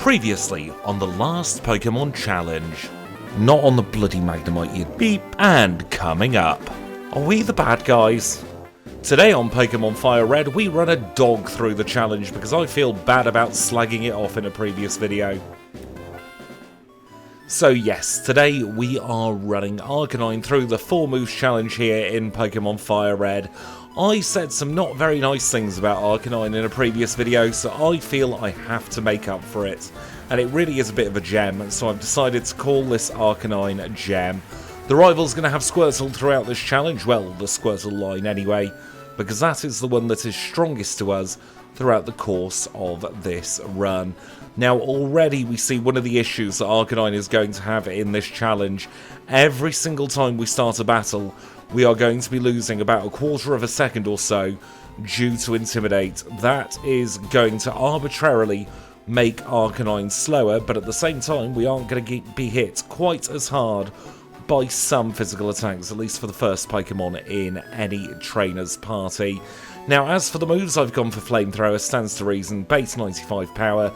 Previously on the last Pokemon challenge. Not on the bloody Magnemite, you beep. And coming up, are we the bad guys? Today on Pokemon FireRed, we run a dog through the challenge because I feel bad about slagging it off in a previous video. So yes, today we are running Arcanine through the 4 moves challenge here in Pokemon FireRed. I said some not very nice things about Arcanine in a previous video, so I feel I have to make up for it. And it really is a bit of a gem, so I've decided to call this Arcanine a gem. The rival's going to have Squirtle throughout this challenge, well, the Squirtle line anyway, because that is the one that is strongest to us throughout the course of this run. Now already we see one of the issues that Arcanine is going to have in this challenge. Every single time we start a battle, we are going to be losing about a quarter of a second or so due to Intimidate. That is going to arbitrarily make Arcanine slower, but at the same time we aren't going to be hit quite as hard by some physical attacks, at least for the first Pokemon in any trainer's party. Now as for the moves, I've gone for Flamethrower, stands to reason, base 95 power,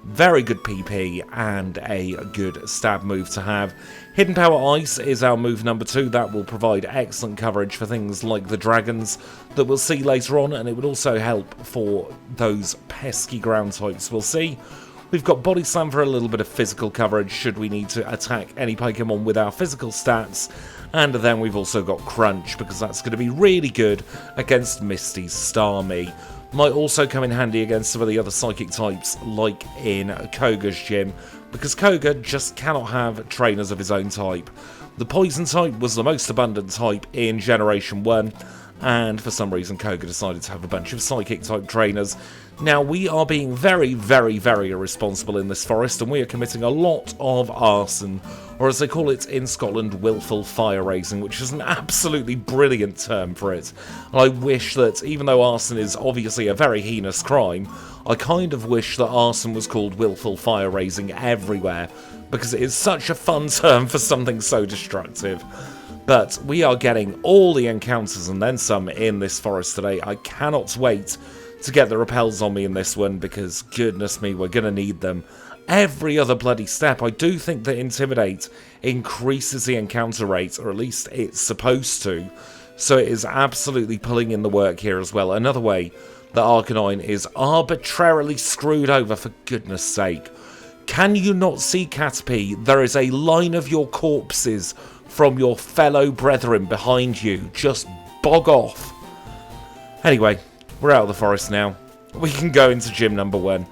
very good PP and a good stab move to have. Hidden Power Ice is our move number 2. That will provide excellent coverage for things like the dragons that we'll see later on, and it would also help for those pesky ground types we'll see. We've got Body Slam for a little bit of physical coverage should we need to attack any Pokemon with our physical stats. And then we've also got Crunch, because that's going to be really good against Misty's Starmie. Might also come in handy against some of the other Psychic types, like in Koga's gym, because Koga just cannot have trainers of his own type. The Poison type was the most abundant type in Generation 1, and for some reason Koga decided to have a bunch of Psychic type trainers. Now we are being very, very, very irresponsible in this forest, and we are committing a lot of arson, or as they call it in Scotland, willful fire raising, which is an absolutely brilliant term for it. And I wish that, even though arson is obviously a very heinous crime, I kind of wish that arson was called willful fire raising everywhere, because it is such a fun term for something so destructive. But we are getting all the encounters and then some in this forest today. I cannot wait to get the repels on me in this one, because goodness me, we're going to need them every other bloody step. I do think that Intimidate increases the encounter rate, or at least it's supposed to, so it is absolutely pulling in the work here as well. Another way that Arcanine is arbitrarily screwed over, for goodness sake. Can you not see, Caterpie? There is a line of your corpses from your fellow brethren behind you. Just bog off. Anyway, we're out of the forest now. We can go into gym number 1.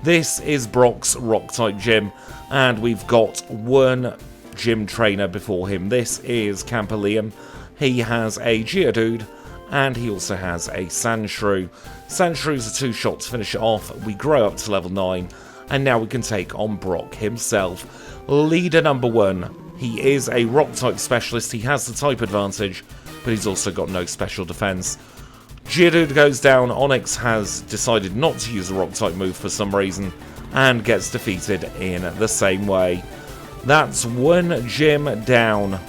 This is Brock's Rock-type gym, and we've got one gym trainer before him. This is Campbellium. He has a Geodude, and he also has a Sandshrew. Sandshrew's a 2-shot to finish it off. We grow up to level 9, and now we can take on Brock himself. Leader number 1. He is a Rock-type specialist. He has the type advantage, but he's also got no special defense. Geodude goes down. Onyx has decided not to use a Rock-type move for some reason, and gets defeated in the same way. That's one gym down.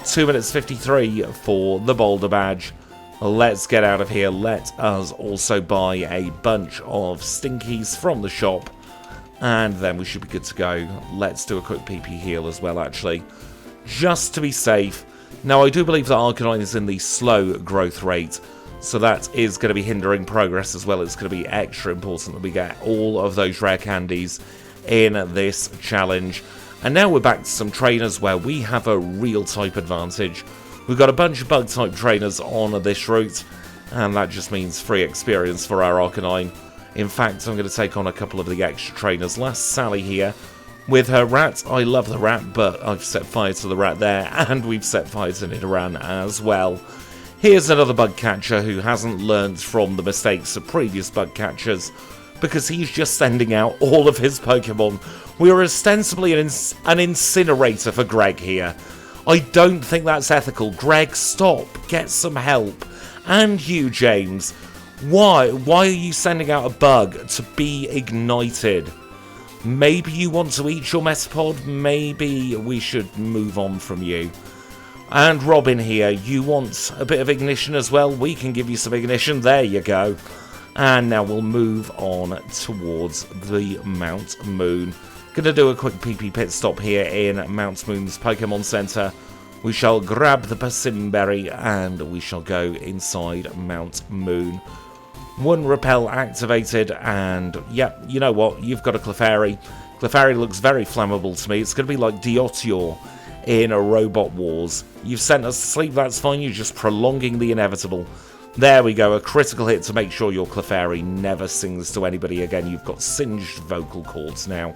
2 minutes 53 for the Boulder Badge. Let's get out of here. Let us also buy a bunch of Stinkies from the shop, and then we should be good to go. Let's do a quick PP heal as well, actually, just to be safe. Now, I do believe that Arcanine is in the slow growth rate, so that is going to be hindering progress as well. It's going to be extra important that we get all of those rare candies in this challenge. And now we're back to some trainers where we have a real type advantage. We've got a bunch of bug type trainers on this route, and that just means free experience for our Arcanine. In fact, I'm going to take on a couple of the extra trainers. Last Sally here with her rat. I love the rat, but I've set fire to the rat there, and we've set fire to Nidoran as well. Here's another bug catcher who hasn't learned from the mistakes of previous bug catchers, because he's just sending out all of his Pokemon. We are ostensibly an incinerator for Greg here. I don't think that's ethical. Greg, stop. Get some help. And you, James. Why are you sending out a bug to be ignited? Maybe you want to eat your Metapod? Maybe we should move on from you. And Robin here, you want a bit of ignition as well? We can give you some ignition. There you go. And now we'll move on towards the Mount Moon. Gonna do a quick PP pit stop here in Mount Moon's Pokemon Center. We shall grab the Persimmon Berry and we shall go inside Mount Moon. One repel activated, and yep, you know what? You've got a Clefairy. Clefairy looks very flammable to me. It's going to be like Deotior in a Robot Wars. You've sent us to sleep, that's fine. You're just prolonging the inevitable. There we go, a critical hit to make sure your Clefairy never sings to anybody again. You've got singed vocal cords now.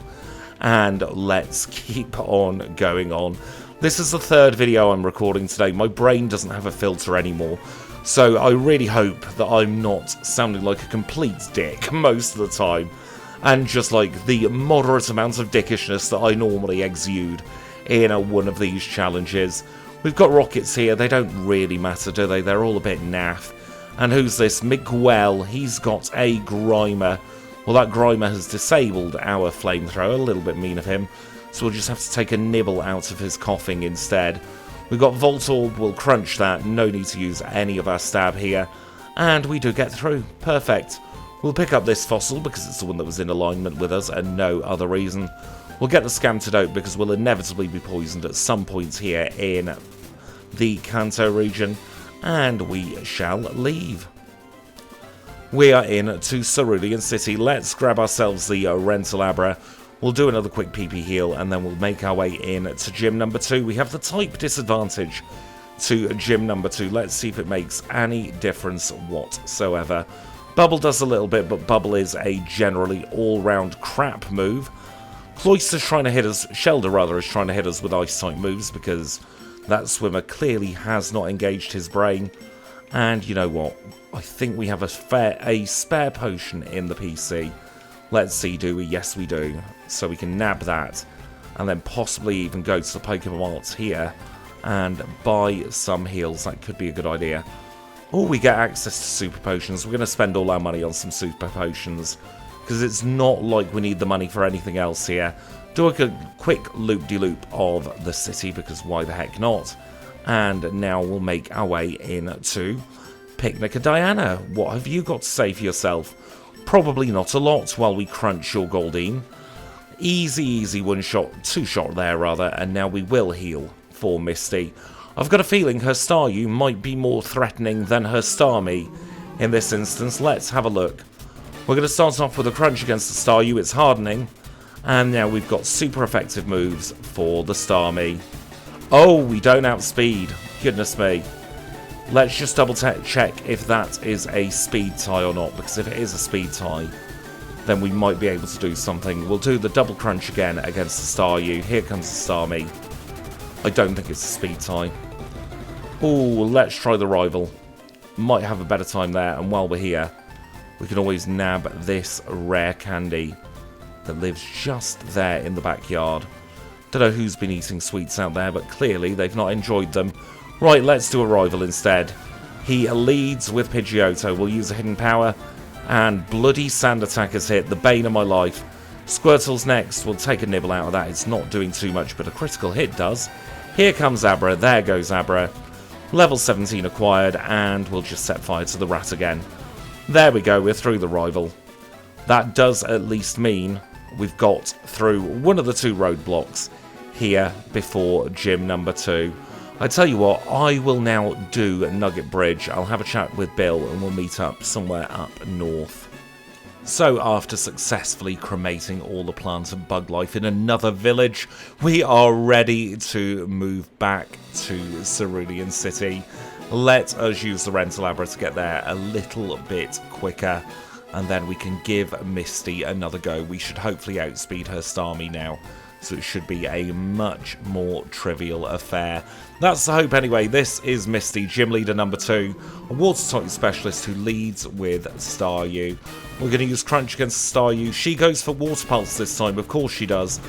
And let's keep on going on. This is the third video I'm recording today. My brain doesn't have a filter anymore. So I really hope that I'm not sounding like a complete dick most of the time. And just like the moderate amount of dickishness that I normally exude in one of these challenges. We've got rockets here. They don't really matter, do they? They're all a bit naff. And who's this? Miguel. He's got a Grimer. Well, that Grimer has disabled our flamethrower. A little bit mean of him. So we'll just have to take a nibble out of his coughing instead. We've got Voltorb, we'll crunch that, no need to use any of our stab here. And we do get through, perfect. We'll pick up this fossil because it's the one that was in alignment with us and no other reason. We'll get the Scamtidote because we'll inevitably be poisoned at some point here in the Kanto region. And we shall leave. We are in to Cerulean City. Let's grab ourselves the Rentalabra. We'll do another quick PP heal, and then we'll make our way in to gym number 2. We have the type disadvantage to gym number 2. Let's see if it makes any difference whatsoever. Bubble does a little bit, but Bubble is a generally all-round crap move. Cloyster's trying to hit us, Shelder rather, is trying to hit us with Ice-type moves, because that swimmer clearly has not engaged his brain. And you know what? I think we have a spare potion in the PC. Let's see, do we? Yes, we do. So we can nab that, and then possibly even go to the Pokemon Arts here and buy some heals. That could be a good idea. Oh, we get access to Super Potions. We're going to spend all our money on some Super Potions, because it's not like we need the money for anything else here. Do a quick loop-de-loop of the city, because why the heck not? And now we'll make our way into Picnic and Diana. What have you got to say for yourself? Probably not a lot while we crunch your Goldeen. Easy two-shot there rather, and now we will heal for Misty. I've got a feeling her Staryu might be more threatening than her Starmie in this instance. Let's have a look. We're going to start off with a crunch against the Staryu. It's hardening, and now we've got super effective moves for the Starmie. Oh, we don't outspeed. Goodness me. Let's just double check if that is a speed tie or not, because if it is a speed tie, then we might be able to do something. We'll do the double crunch again against the Staryu. Here comes the Starmie. I don't think it's a speed tie. Ooh, let's try the rival. Might have a better time there, and while we're here, we can always nab this rare candy that lives just there in the backyard. Don't know who's been eating sweets out there, but clearly they've not enjoyed them. Right, let's do a rival instead. He leads with Pidgeotto. We'll use a hidden power. And bloody Sand Attack has hit, the bane of my life. Squirtle's next. We'll take a nibble out of that. It's not doing too much, but a critical hit does. Here comes Abra. There goes Abra. Level 17 acquired, and we'll just set fire to the rat again. There we go, we're through the rival. That does at least mean we've got through one of the 2 roadblocks here before gym number 2. I tell you what, I will now do Nugget Bridge. I'll have a chat with Bill and we'll meet up somewhere up north. So after successfully cremating all the plants and bug life in another village, we are ready to move back to Cerulean City. Let us use the Rentalabra to get there a little bit quicker, and then we can give Misty another go. We should hopefully outspeed her Starmie now, so it should be a much more trivial affair. That's the hope anyway. This is Misty, gym leader number 2, a water-type specialist who leads with Staryu. We're going to use Crunch against Staryu. She goes for Water Pulse this time, of course she does.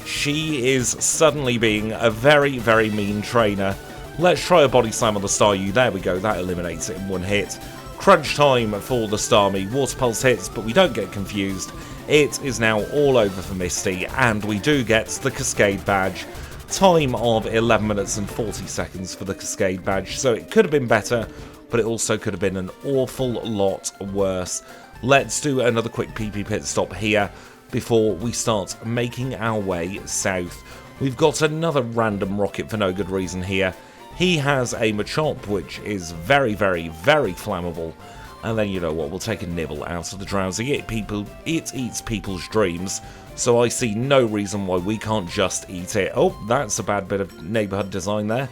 She is suddenly being a very, very mean trainer. Let's try a Body Slam on the Staryu. There we go, that eliminates it in one hit. Crunch time for the Starmie. Water Pulse hits, but we don't get confused. It is now all over for Misty, and we do get the Cascade Badge. Time of 11 minutes and 40 seconds for the Cascade Badge, so it could have been better. but it also could have been an awful lot worse. Let's do another quick PP pit stop here before we start making our way south. We've got another random rocket for no good reason here. He has a Machop, which is very, very, very flammable. And then, you know what, we'll take a nibble out of the drowsy. It eats people's dreams, so I see no reason why we can't just eat it. Oh, that's a bad bit of neighbourhood design there.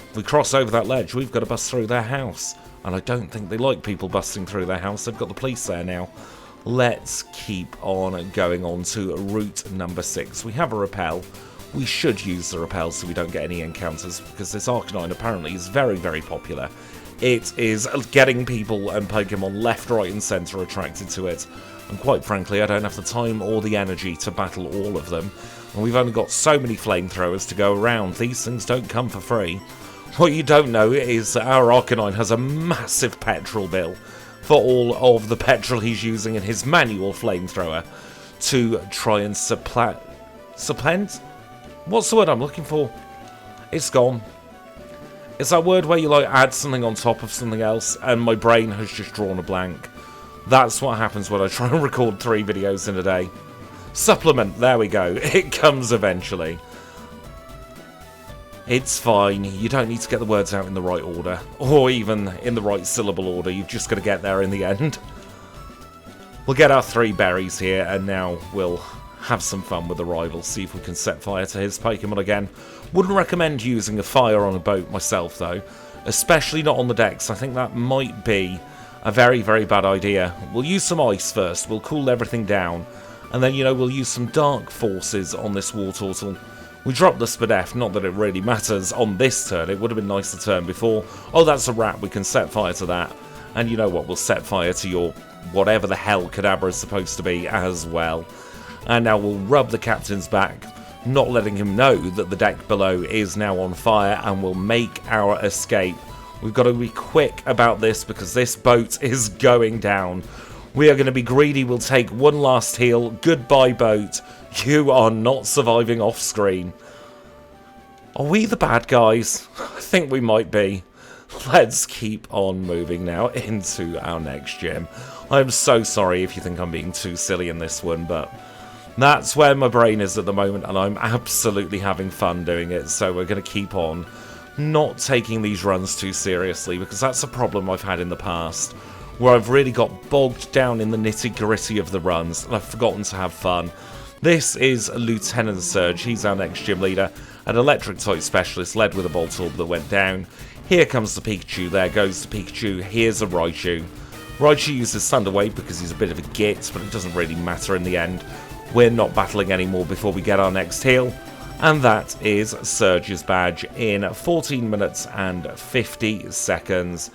If we cross over that ledge, we've got to bust through their house. And I don't think they like people busting through their house. They've got the police there now. Let's keep on going on to route number 6. We have a repel. We should use the repel so we don't get any encounters, because this Arcanine apparently is very, very popular. It is getting people and Pokemon left, right and centre attracted to it. And quite frankly, I don't have the time or the energy to battle all of them. And we've only got so many flamethrowers to go around. These things don't come for free. What you don't know is that our Arcanine has a massive petrol bill for all of the petrol he's using in his manual flamethrower to try and supplant? What's the word I'm looking for? It's gone. It's that word where you like add something on top of something else, and my brain has just drawn a blank. That's what happens when I try and record 3 videos in a day. Supplement, there we go. It comes eventually. It's fine. You don't need to get the words out in the right order, or even in the right syllable order. You've just got to get there in the end. We'll get our 3 berries here, and now we'll have some fun with the rival, see if we can set fire to his Pokemon again. Wouldn't recommend using a fire on a boat myself, though, especially not on the decks. I think that might be a very, very bad idea. We'll use some ice first, we'll cool everything down, and then, you know, we'll use some dark forces on this Wartortle. We dropped the Spadef, not that it really matters on this turn. It would have been nice the turn before. Oh, that's a rat, we can set fire to that. And you know what, we'll set fire to your whatever the hell Kadabra is supposed to be as well. And now we'll rub the captain's back, not letting him know that the deck below is now on fire, and we'll make our escape. We've got to be quick about this because this boat is going down. We are going to be greedy. We'll take one last heal. Goodbye, boat. You are not surviving off screen. Are we the bad guys? I think we might be. Let's keep on moving now into our next gym. I'm so sorry if you think I'm being too silly in this one, but that's where my brain is at the moment, and I'm absolutely having fun doing it, so we're going to keep on not taking these runs too seriously, because that's a problem I've had in the past, where I've really got bogged down in the nitty-gritty of the runs, and I've forgotten to have fun. This is Lieutenant Surge. He's our next gym leader, an electric-type specialist led with a Voltorb that went down. Here comes the Pikachu, there goes the Pikachu, here's a Raichu. Raichu uses Thunder Wave because he's a bit of a git, but it doesn't really matter in the end. We're not battling anymore before we get our next heal, and that is Surge's badge in 14 minutes and 50 seconds.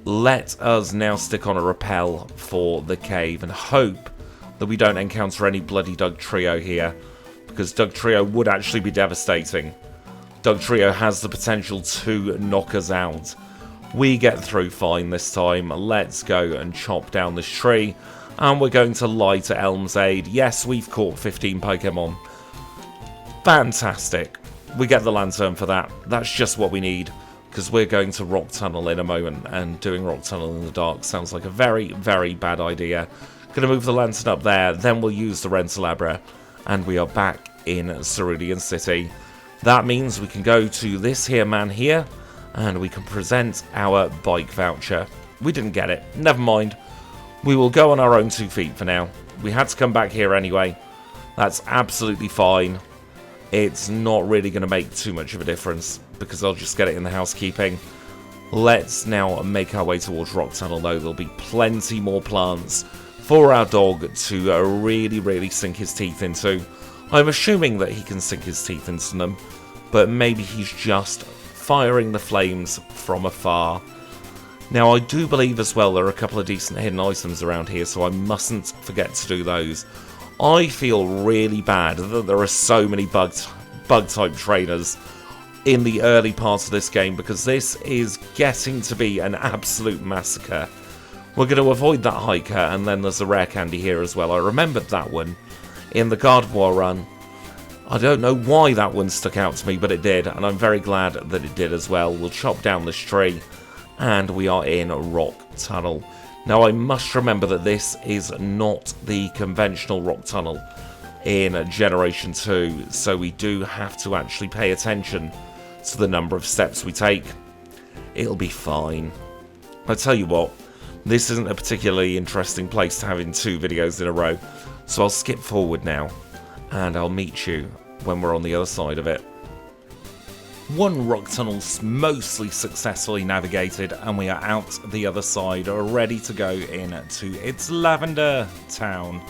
Let us now stick on a repel for the cave and hope that we don't encounter any bloody Dugtrio here, because Dugtrio would actually be devastating. Dugtrio has the potential to knock us out. We get through fine this time. Let's go and chop down this tree. And we're going to lie to Elm's aid. Yes, we've caught 15 Pokemon. Fantastic. We get the Lantern for that. That's just what we need, because we're going to Rock Tunnel in a moment, and doing Rock Tunnel in the dark sounds like a very, very bad idea. Going to move the Lantern up there, then we'll use the Rentalabra, and we are back in Cerulean City. That means we can go to this here man here, and we can present our bike voucher. We didn't get it. Never mind. We will go on our own 2 feet for now. We had to come back here anyway. That's absolutely fine. It's not really going to make too much of a difference, because I'll just get it in the housekeeping. Let's now make our way towards Rock Tunnel, though. There'll be plenty more plants for our dog to really, really sink his teeth into. I'm assuming that he can sink his teeth into them, but maybe he's just firing the flames from afar. Now, I do believe as well there are a couple of decent hidden items around here, so I mustn't forget to do those. I feel really bad that there are so many bug-type trainers in the early part of this game, because this is getting to be an absolute massacre. We're going to avoid that hiker, and then there's a rare candy here as well. I remembered that one in the Gardevoir run. I don't know why that one stuck out to me, but it did, and I'm very glad that it did as well. We'll chop down this tree, and we are in Rock Tunnel. Now I must remember that this is not the conventional Rock Tunnel in Generation 2, so we do have to actually pay attention to the number of steps we take. It'll be fine. I tell you what, this isn't a particularly interesting place to have in 2 videos in a row, so I'll skip forward now, and I'll meet you when we're on the other side of it. One rock tunnel's mostly successfully navigated, and we are out the other side, ready to go into its Lavender Town.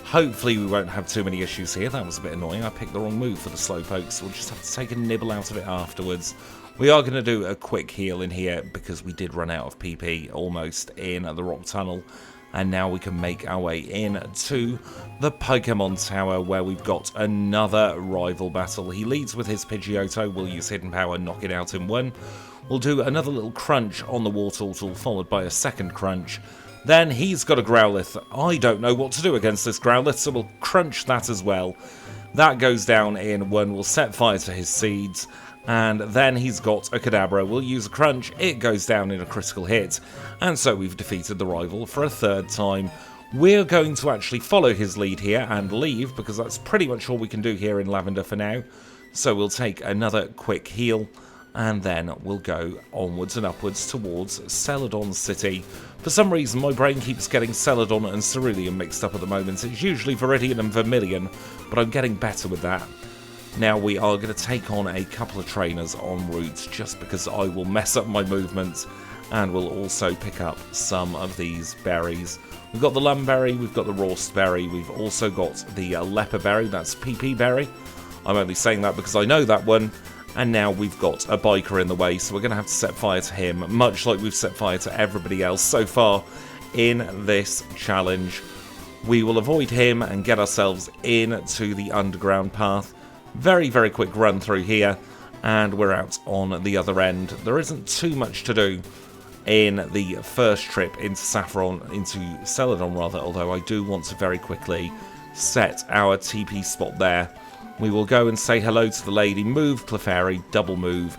Hopefully we won't have too many issues here. That was a bit annoying. I picked the wrong move for the Slowpoke, so we'll just have to take a nibble out of it afterwards. We are going to do a quick heal in here because we did run out of PP almost in the rock tunnel. And now we can make our way in to the Pokemon Tower, where we've got another rival battle. He leads with his Pidgeotto. We'll use Hidden Power, knock it out in 1. We'll do another little crunch on the Wartortle, followed by a second crunch. Then he's got a Growlithe. I don't know what to do against this Growlithe, so we'll crunch that as well. That goes down in 1. We'll set fire to his seeds. And then he's got a Kadabra. We'll use a crunch, it goes down in a critical hit. And so we've defeated the rival for a 3rd time. We're going to actually follow his lead here and leave, because that's pretty much all we can do here in Lavender for now. So we'll take another quick heal, and then we'll go onwards and upwards towards Celadon City. For some reason my brain keeps getting Celadon and Cerulean mixed up at the moment. It's usually Viridian and Vermilion, but I'm getting better with that. Now we are going to take on a couple of trainers en route, just because I will mess up my movements, and we'll also pick up some of these berries. We've got the Lumberry, we've got the Rawstberry, we've also got the Leperberry, that's PP Berry. I'm only saying that because I know that one. And now we've got a Biker in the way, so we're going to have to set fire to him, much like we've set fire to everybody else so far in this challenge. We will avoid him and get ourselves into the underground path. Very, very quick run through here, and we're out on the other end. There isn't too much to do in the first trip into Celadon, although I do want to very quickly set our TP spot there. We will go and say hello to the lady, move Clefairy, double move.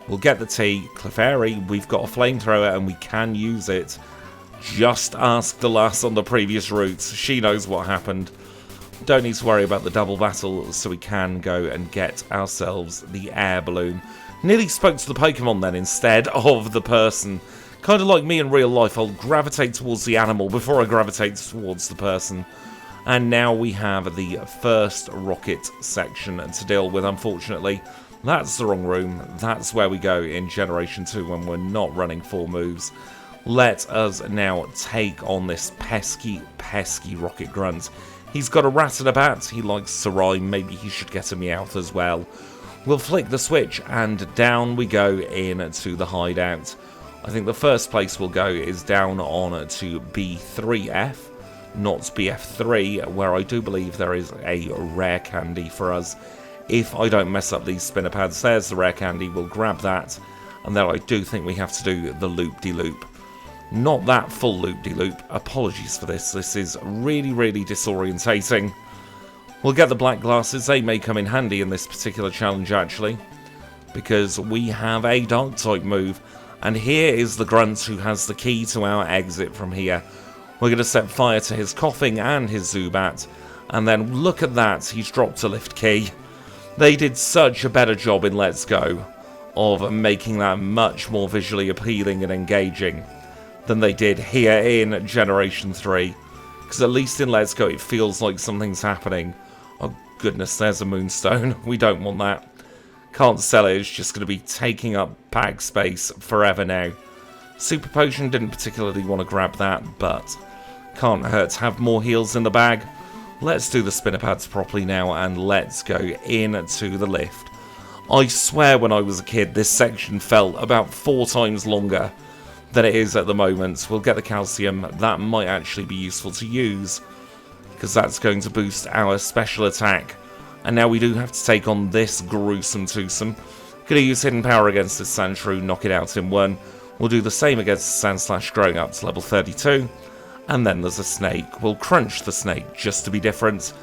We'll get the T. Clefairy, we've got a flamethrower and we can use it. Just ask the lass on the previous routes, she knows what happened. Don't need to worry about the double battle, so we can go and get ourselves the air balloon. Nearly spoke to the Pokemon then instead of the person. Kind of like me in real life, I'll gravitate towards the animal before I gravitate towards the person. And now we have the first rocket section to deal with, unfortunately. That's the wrong room. That's where we go in Generation 2 when we're not running 4 moves. Let us now take on this pesky, pesky Rocket Grunt. He's got a Rattata, he likes Sarai, maybe he should get a Meowth as well. We'll flick the switch and down we go into the hideout. I think the first place we'll go is down on to B3F. Not BF3, where I do believe there is a rare candy for us. If I don't mess up these spinner pads, there's the rare candy, we'll grab that. And then I do think we have to do the loop-de-loop. Not that full loop-de-loop, apologies for this, this is really, really disorientating. We'll get the black glasses, they may come in handy in this particular challenge actually. Because we have a Dark-type move, and here is the Grunt who has the key to our exit from here. We're going to set fire to his Coughing and his Zubat. And then look at that, he's dropped a lift key. They did such a better job in Let's Go of making that much more visually appealing and engaging than they did here in Generation 3. Because at least in Let's Go it feels like something's happening. Oh goodness, there's a Moonstone. We don't want that. Can't sell it, it's just going to be taking up bag space forever now. Super Potion, didn't particularly want to grab that, but can't hurt to have more heals in the bag. Let's do the spinner pads properly now, and let's go into the lift. I swear when I was a kid, this section felt about 4 times longer than it is at the moment. We'll get the calcium, that might actually be useful to use, because that's going to boost our special attack. And now we do have to take on this gruesome twosome. Gonna use Hidden Power against this Sandshrew, knock it out in 1. We'll do the same against the Sandslash, growing up to level 32. And then there's a snake. We'll crunch the snake just to be different.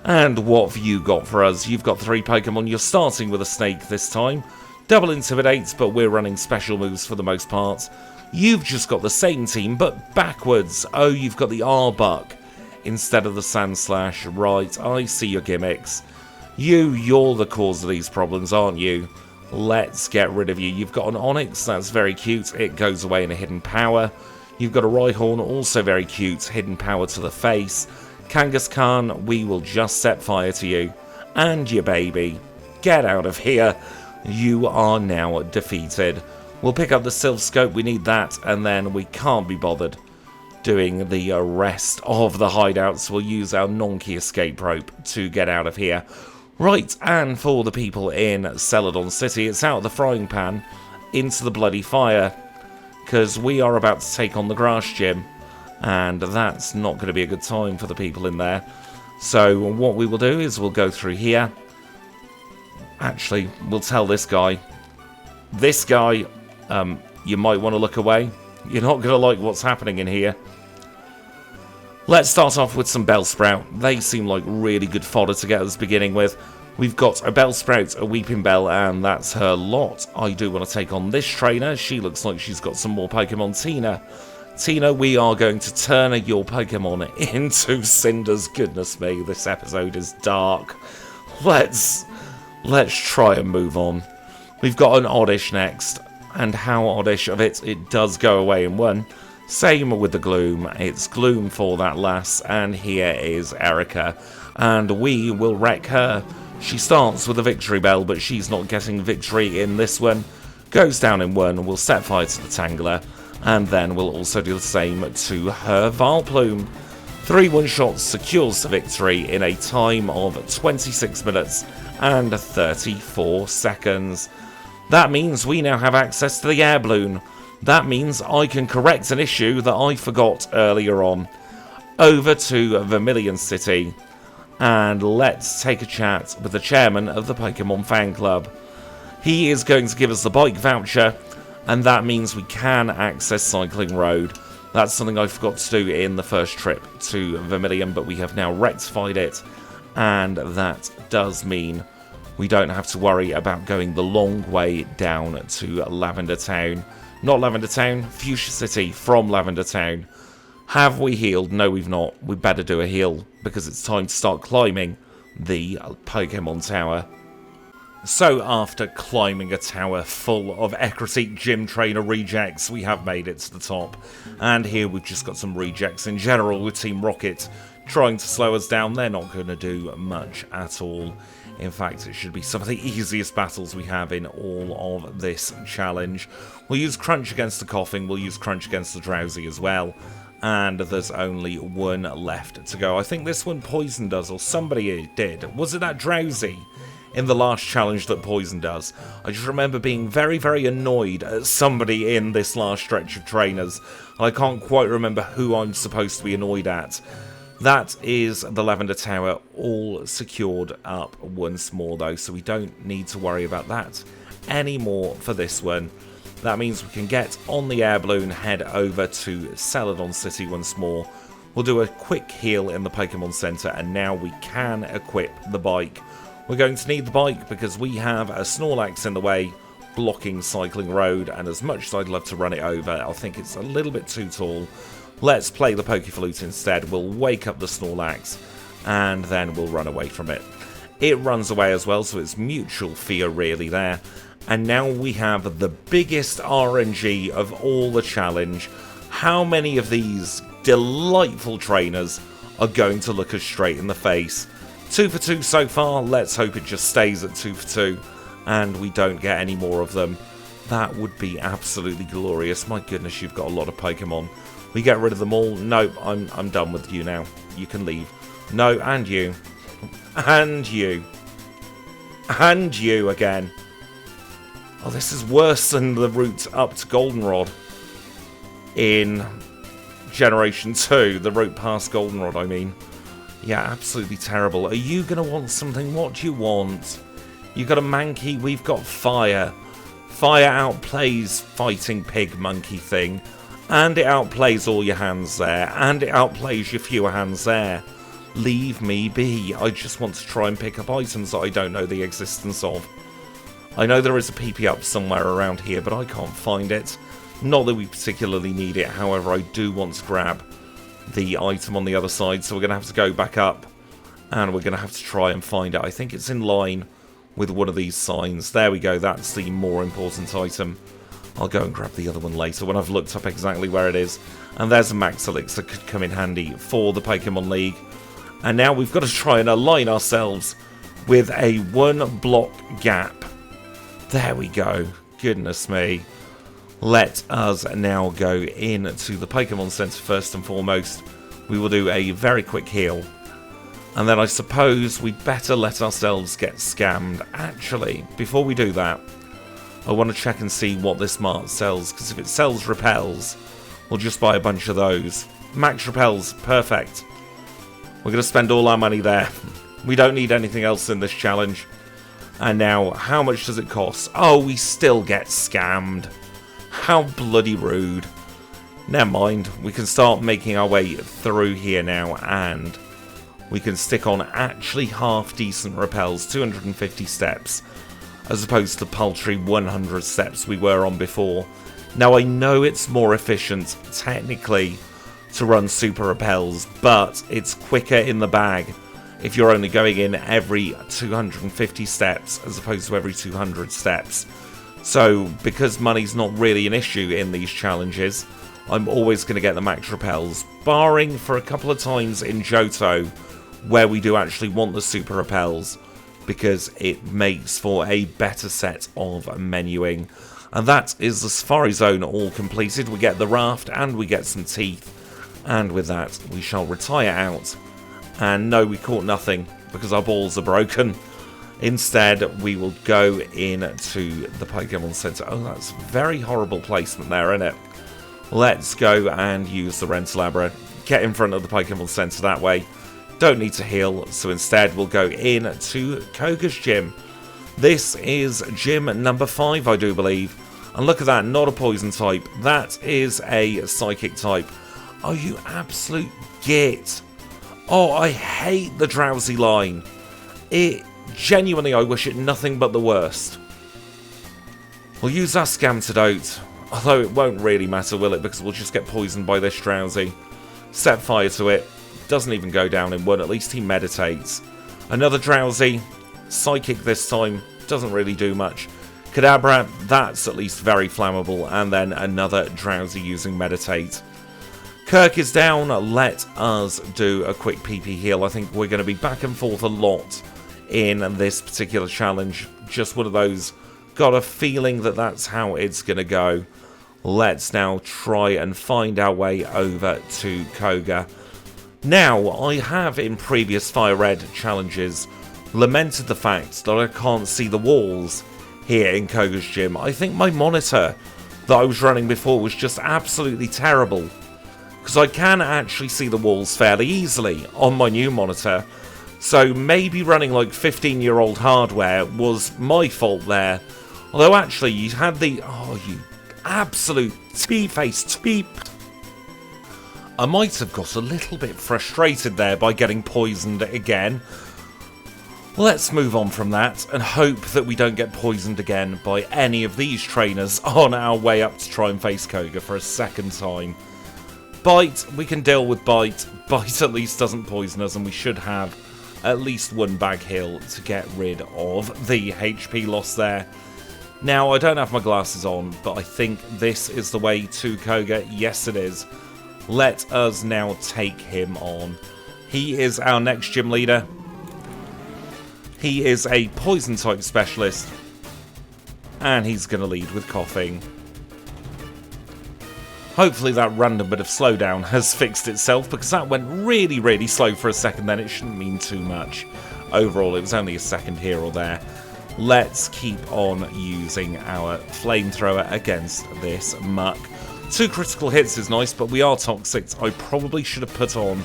And what have you got for us? You've got 3 Pokemon. You're starting with a snake this time. Double Intimidate, but we're running special moves for the most part. You've just got the same team, but backwards. Oh, you've got the Arbok instead of the Sandslash. Right, I see your gimmicks. You're the cause of these problems, aren't you? Let's get rid of you. You've got an Onyx, that's very cute. It goes away in a hidden power. You've got a Rhyhorn, also very cute. Hidden power to the face. Kangaskhan, we will just set fire to you. And your baby. Get out of here. You are now defeated. We'll pick up the Sylph Scope, we need that, and then we can't be bothered doing the rest of the hideouts. We'll use our non-key escape rope to get out of here. Right, and for the people in Celadon City, it's out of the frying pan into the bloody fire, because we are about to take on the Grass Gym, and that's not going to be a good time for the people in there. So what we will do is we'll go through here. Actually, we'll tell this guy, you might want to look away. You're not going to like what's happening in here. Let's start off with some Bellsprout. They seem like really good fodder to get us beginning with. We've got a Bellsprout, a Weeping Bell, and that's her lot. I do want to take on this trainer. She looks like she's got some more Pokemon. Tina, we are going to turn your Pokemon into cinders. Goodness me, this episode is dark. Let's try and move on. We've got an Oddish next, and how Oddish of it does go away in one. Same with the Gloom. It's Gloom for that lass, and here is Erica, and we will wreck her. She starts with a Victory Bell, but she's not getting victory in this one. Goes down in one, we'll set fire to the Tangler, and then we'll also do the same to her Vileplume. 3 one-shots secures the victory in a time of 26 minutes and 34 seconds. That means we now have access to the Air Balloon. That means I can correct an issue that I forgot earlier on. Over to Vermilion City, and let's take a chat with the chairman of the Pokemon Fan Club. He is going to give us the bike voucher, and that means we can access Cycling Road. That's something I forgot to do in the first trip to Vermilion, but we have now rectified it, and that does mean we don't have to worry about going the long way down to Lavender Town. Not Lavender Town, Fuchsia City from Lavender Town. Have we healed? No, we've not. We better do a heal, because it's time to start climbing the Pokemon Tower. So after climbing a tower full of Ecruteak Gym Trainer rejects, we have made it to the top. And here we've just got some rejects in general with Team Rocket trying to slow us down. They're not going to do much at all. In fact, it should be some of the easiest battles we have in all of this challenge. We'll use Crunch against the Coughing, we'll use Crunch against the Drowsy as well. And there's only one left to go. I think this one poisoned us, or somebody did. Was it that Drowsy in the last challenge that poisoned us? I just remember being very, very annoyed at somebody in this last stretch of trainers. I can't quite remember who I'm supposed to be annoyed at. That is the Lavender Tower all secured up once more though, so we don't need to worry about that anymore for this one. That means we can get on the air balloon, head over to Celadon City once more. We'll do a quick heal in the Pokemon Center, and now we can equip the bike. We're going to need the bike because we have a Snorlax in the way, blocking Cycling Road, and as much as I'd love to run it over, I think it's a little bit too tall. Let's play the Pokeflute instead. We'll wake up the Snorlax, and then we'll run away from it. It runs away as well, so it's mutual fear really there. And now we have the biggest RNG of all the challenge. How many of these delightful trainers are going to look us straight in the face? 2 for 2 so far. Let's hope it just stays at 2 for 2 and we don't get any more of them. That would be absolutely glorious. My goodness, you've got a lot of Pokemon. We get rid of them all. Nope, I'm done with you now. You can leave. No, and you. And you. And you again. Oh, this is worse than the route up to Goldenrod in Generation 2. The route past Goldenrod, I mean. Yeah, absolutely terrible. Are you going to want something? What do you want? You've got a Mankey. We've got Fire. Fire outplays Fighting Pig Monkey thing. And it outplays all your hands there. And it outplays your fewer hands there. Leave me be. I just want to try and pick up items that I don't know the existence of. I know there is a PP up somewhere around here, but I can't find it. Not that we particularly need it, however, I do want to grab the item on the other side, so we're going to have to go back up, and we're going to have to try and find it. I think it's in line with one of these signs. There we go, that's the more important item. I'll go and grab the other one later when I've looked up exactly where it is. And there's a Max Elixir that could come in handy for the Pokemon League. And now we've got to try and align ourselves with a 1 block gap. There we go. Goodness me. Let us now go into the Pokemon Center first and foremost. We will do a very quick heal. And then I suppose we'd better let ourselves get scammed. Actually, before we do that, I want to check and see what this mart sells. Because if it sells repels, we'll just buy a bunch of those. Max repels, perfect. We're going to spend all our money there. We don't need anything else in this challenge. And now, how much does it cost? Oh, we still get scammed. How bloody rude. Never mind, we can start making our way through here now, and we can stick on actually half decent repels, 250 steps, as opposed to the paltry 100 steps we were on before. Now I know it's more efficient, technically, to run super repels, but it's quicker in the bag if you're only going in every 250 steps as opposed to every 200 steps. So, because money's not really an issue in these challenges, I'm always going to get the max repels, barring for a couple of times in Johto, where we do actually want the super repels, because it makes for a better set of menuing. And that is the Safari Zone all completed. We get the raft and we get some teeth. And with that, we shall retire out. And no, we caught nothing, because our balls are broken. Instead, we will go into the Pokemon Center. Oh, that's very horrible placement there, isn't it? Let's go and use the Rentalabra. Get in front of the Pokemon Center that way. Don't need to heal, so instead we'll go into Koga's gym. This is gym number 5, I do believe. And look at that, not a poison type. That is a psychic type. Oh, you absolute git. Oh, I hate the Drowsy line. Genuinely, I wish it nothing but the worst. We'll use our Scamtidote, although it won't really matter, will it? Because we'll just get poisoned by this Drowsy. Set fire to it. Doesn't even go down in one. At least he meditates. Another Drowsy. Psychic this time. Doesn't really do much. Kadabra, that's at least very flammable. And then another Drowsy using Meditate. Kirk is down. Let us do a quick PP heal. I think we're going to be back and forth a lot in this particular challenge. Just one of those, got a feeling that that's how it's going to go. Let's now try and find our way over to Koga. Now, I have in previous FireRed challenges lamented the fact that I can't see the walls here in Koga's gym. I think my monitor that I was running before was just absolutely terrible, because I can actually see the walls fairly easily on my new monitor. So maybe running like 15-year-old hardware was my fault there. Although actually you had the... Oh, you absolute tea-faced teep. I might have got a little bit frustrated there by getting poisoned again. Let's move on from that and hope that we don't get poisoned again by any of these trainers on our way up to try and face Koga for a second time. Bite, we can deal with Bite. Bite at least doesn't poison us, and we should have at least one bag heal to get rid of the HP loss there. Now, I don't have my glasses on, but I think this is the way to Koga. Yes, it is. Let us now take him on. He is our next gym leader. He is a poison type specialist, and he's going to lead with coughing. Hopefully that random bit of slowdown has fixed itself, because that went really, really slow for a second then. It shouldn't mean too much. Overall, it was only a second here or there. Let's keep on using our flamethrower against this muck. 2 critical hits is nice, but we are toxic. I probably should have put on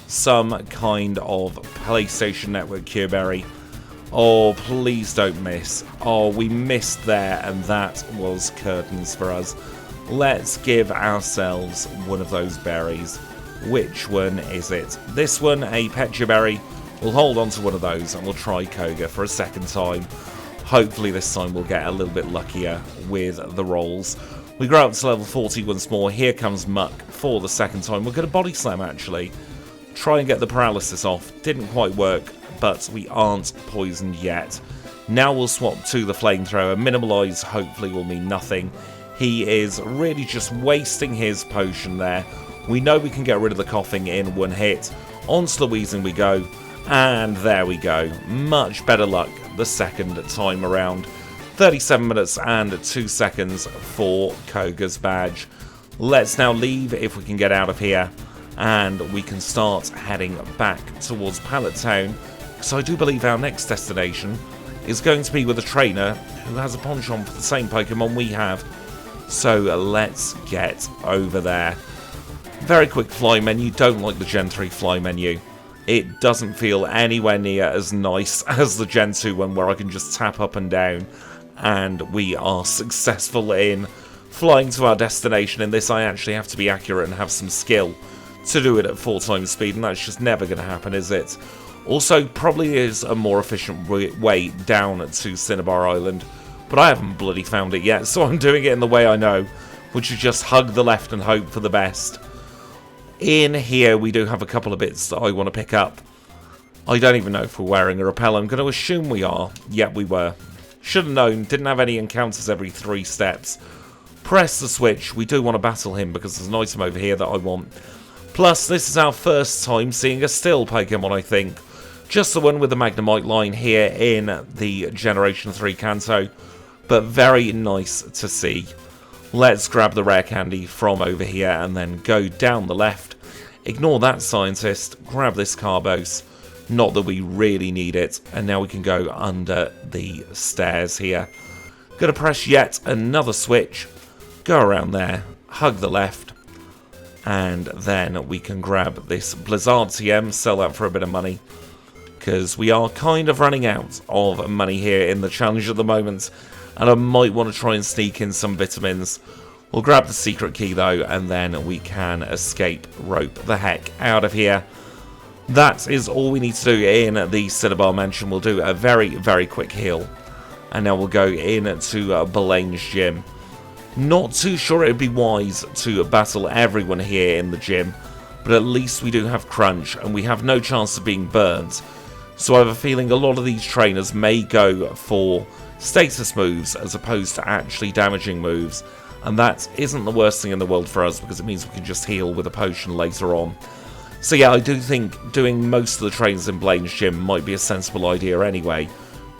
some kind of PlayStation Network Cure Berry. Oh, please don't miss. Oh, we missed there, and that was curtains for us. Let's give ourselves one of those berries. Which one is it? This one, a Petra Berry. We'll hold on to one of those, and we'll try Koga for a second time. Hopefully this time we'll get a little bit luckier with the rolls. We grow up to level 40 once more. Here comes Muck for the second time. We're going to body slam actually. Try and get the paralysis off. Didn't quite work, but we aren't poisoned yet. Now we'll swap to the flamethrower. Minimalize hopefully will mean nothing. He is really just wasting his potion there. We know we can get rid of the coughing in one hit. On to the wheezing we go. And there we go. Much better luck the second time around. 37 minutes and 2 seconds for Koga's badge. Let's now leave if we can get out of here. And we can start heading back towards Pallet Town. Because I do believe our next destination is going to be with a trainer who has a penchant for the same Pokemon we have. So let's get over there. Very quick fly menu. Don't like the Gen 3 fly menu. It doesn't feel anywhere near as nice as the Gen 2 one where I can just tap up and down and we are successful in flying to our destination. In this I actually have to be accurate and have some skill to do it at 4 times speed, and that's just never going to happen, is it? Also, probably is a more efficient way down to Cinnabar Island, but I haven't bloody found it yet, so I'm doing it in the way I know, which is just hug the left and hope for the best. In here, we do have a couple of bits that I want to pick up. I don't even know if we're wearing a repel. I'm going to assume we are. Yep, we were. Should have known. Didn't have any encounters every 3 steps. Press the switch. We do want to battle him because there's an item over here that I want. Plus, this is our first time seeing a still Pokemon, I think. Just the one with the Magnemite line here in the Gen III Kanto. But very nice to see. Let's grab the rare candy from over here and then go down the left. Ignore that scientist. Grab this Carbos. Not that we really need it. And now we can go under the stairs here. Gonna press yet another switch. Go around there. Hug the left. And then we can grab this Blizzard TM. Sell that for a bit of money. Because we are kind of running out of money here in the challenge at the moment. And I might want to try and sneak in some vitamins. We'll grab the secret key though, and then we can escape rope the heck out of here. That is all we need to do in the Cinnabar Mansion. We'll do a very, very quick heal. And now we'll go into Blaine's gym. Not too sure it would be wise to battle everyone here in the gym. But at least we do have Crunch, and we have no chance of being burnt. So I have a feeling a lot of these trainers may go for status moves as opposed to actually damaging moves, and that isn't the worst thing in the world for us because it means we can just heal with a potion later on. So yeah, I do think doing most of the trainers in Blaine's gym might be a sensible idea anyway,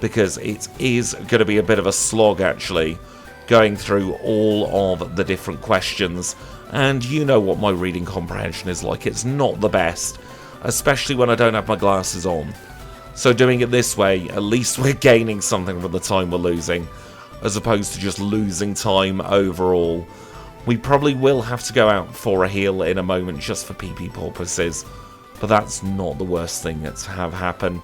because it is going to be a bit of a slog actually, going through all of the different questions, and you know what my reading comprehension is like. It's not the best, especially when I don't have my glasses on. So doing it this way, at least we're gaining something from the time we're losing, as opposed to just losing time overall. We probably will have to go out for a heal in a moment just for PP purposes, but that's not the worst thing to have happen.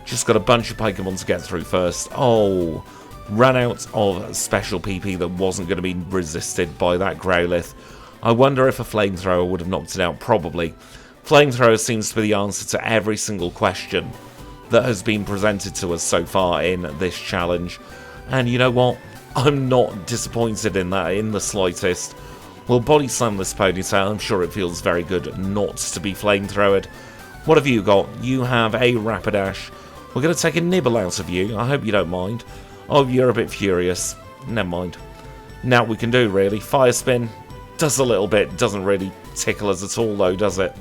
Just got a bunch of Pokemon to get through first. Oh, ran out of special PP that wasn't going to be resisted by that Growlithe. I wonder if a Flamethrower would have knocked it out. Probably. Flamethrower seems to be the answer to every single question that has been presented to us so far in this challenge. And you know what? I'm not disappointed in that in the slightest. We'll body slam this Ponytail. I'm sure it feels very good not to be flamethrowed. What have you got? You have a Rapidash. We're going to take a nibble out of you. I hope you don't mind. Oh, you're a bit furious. Never mind. Now we can do really. Fire Spin does a little bit. Doesn't really tickle us at all though, does it?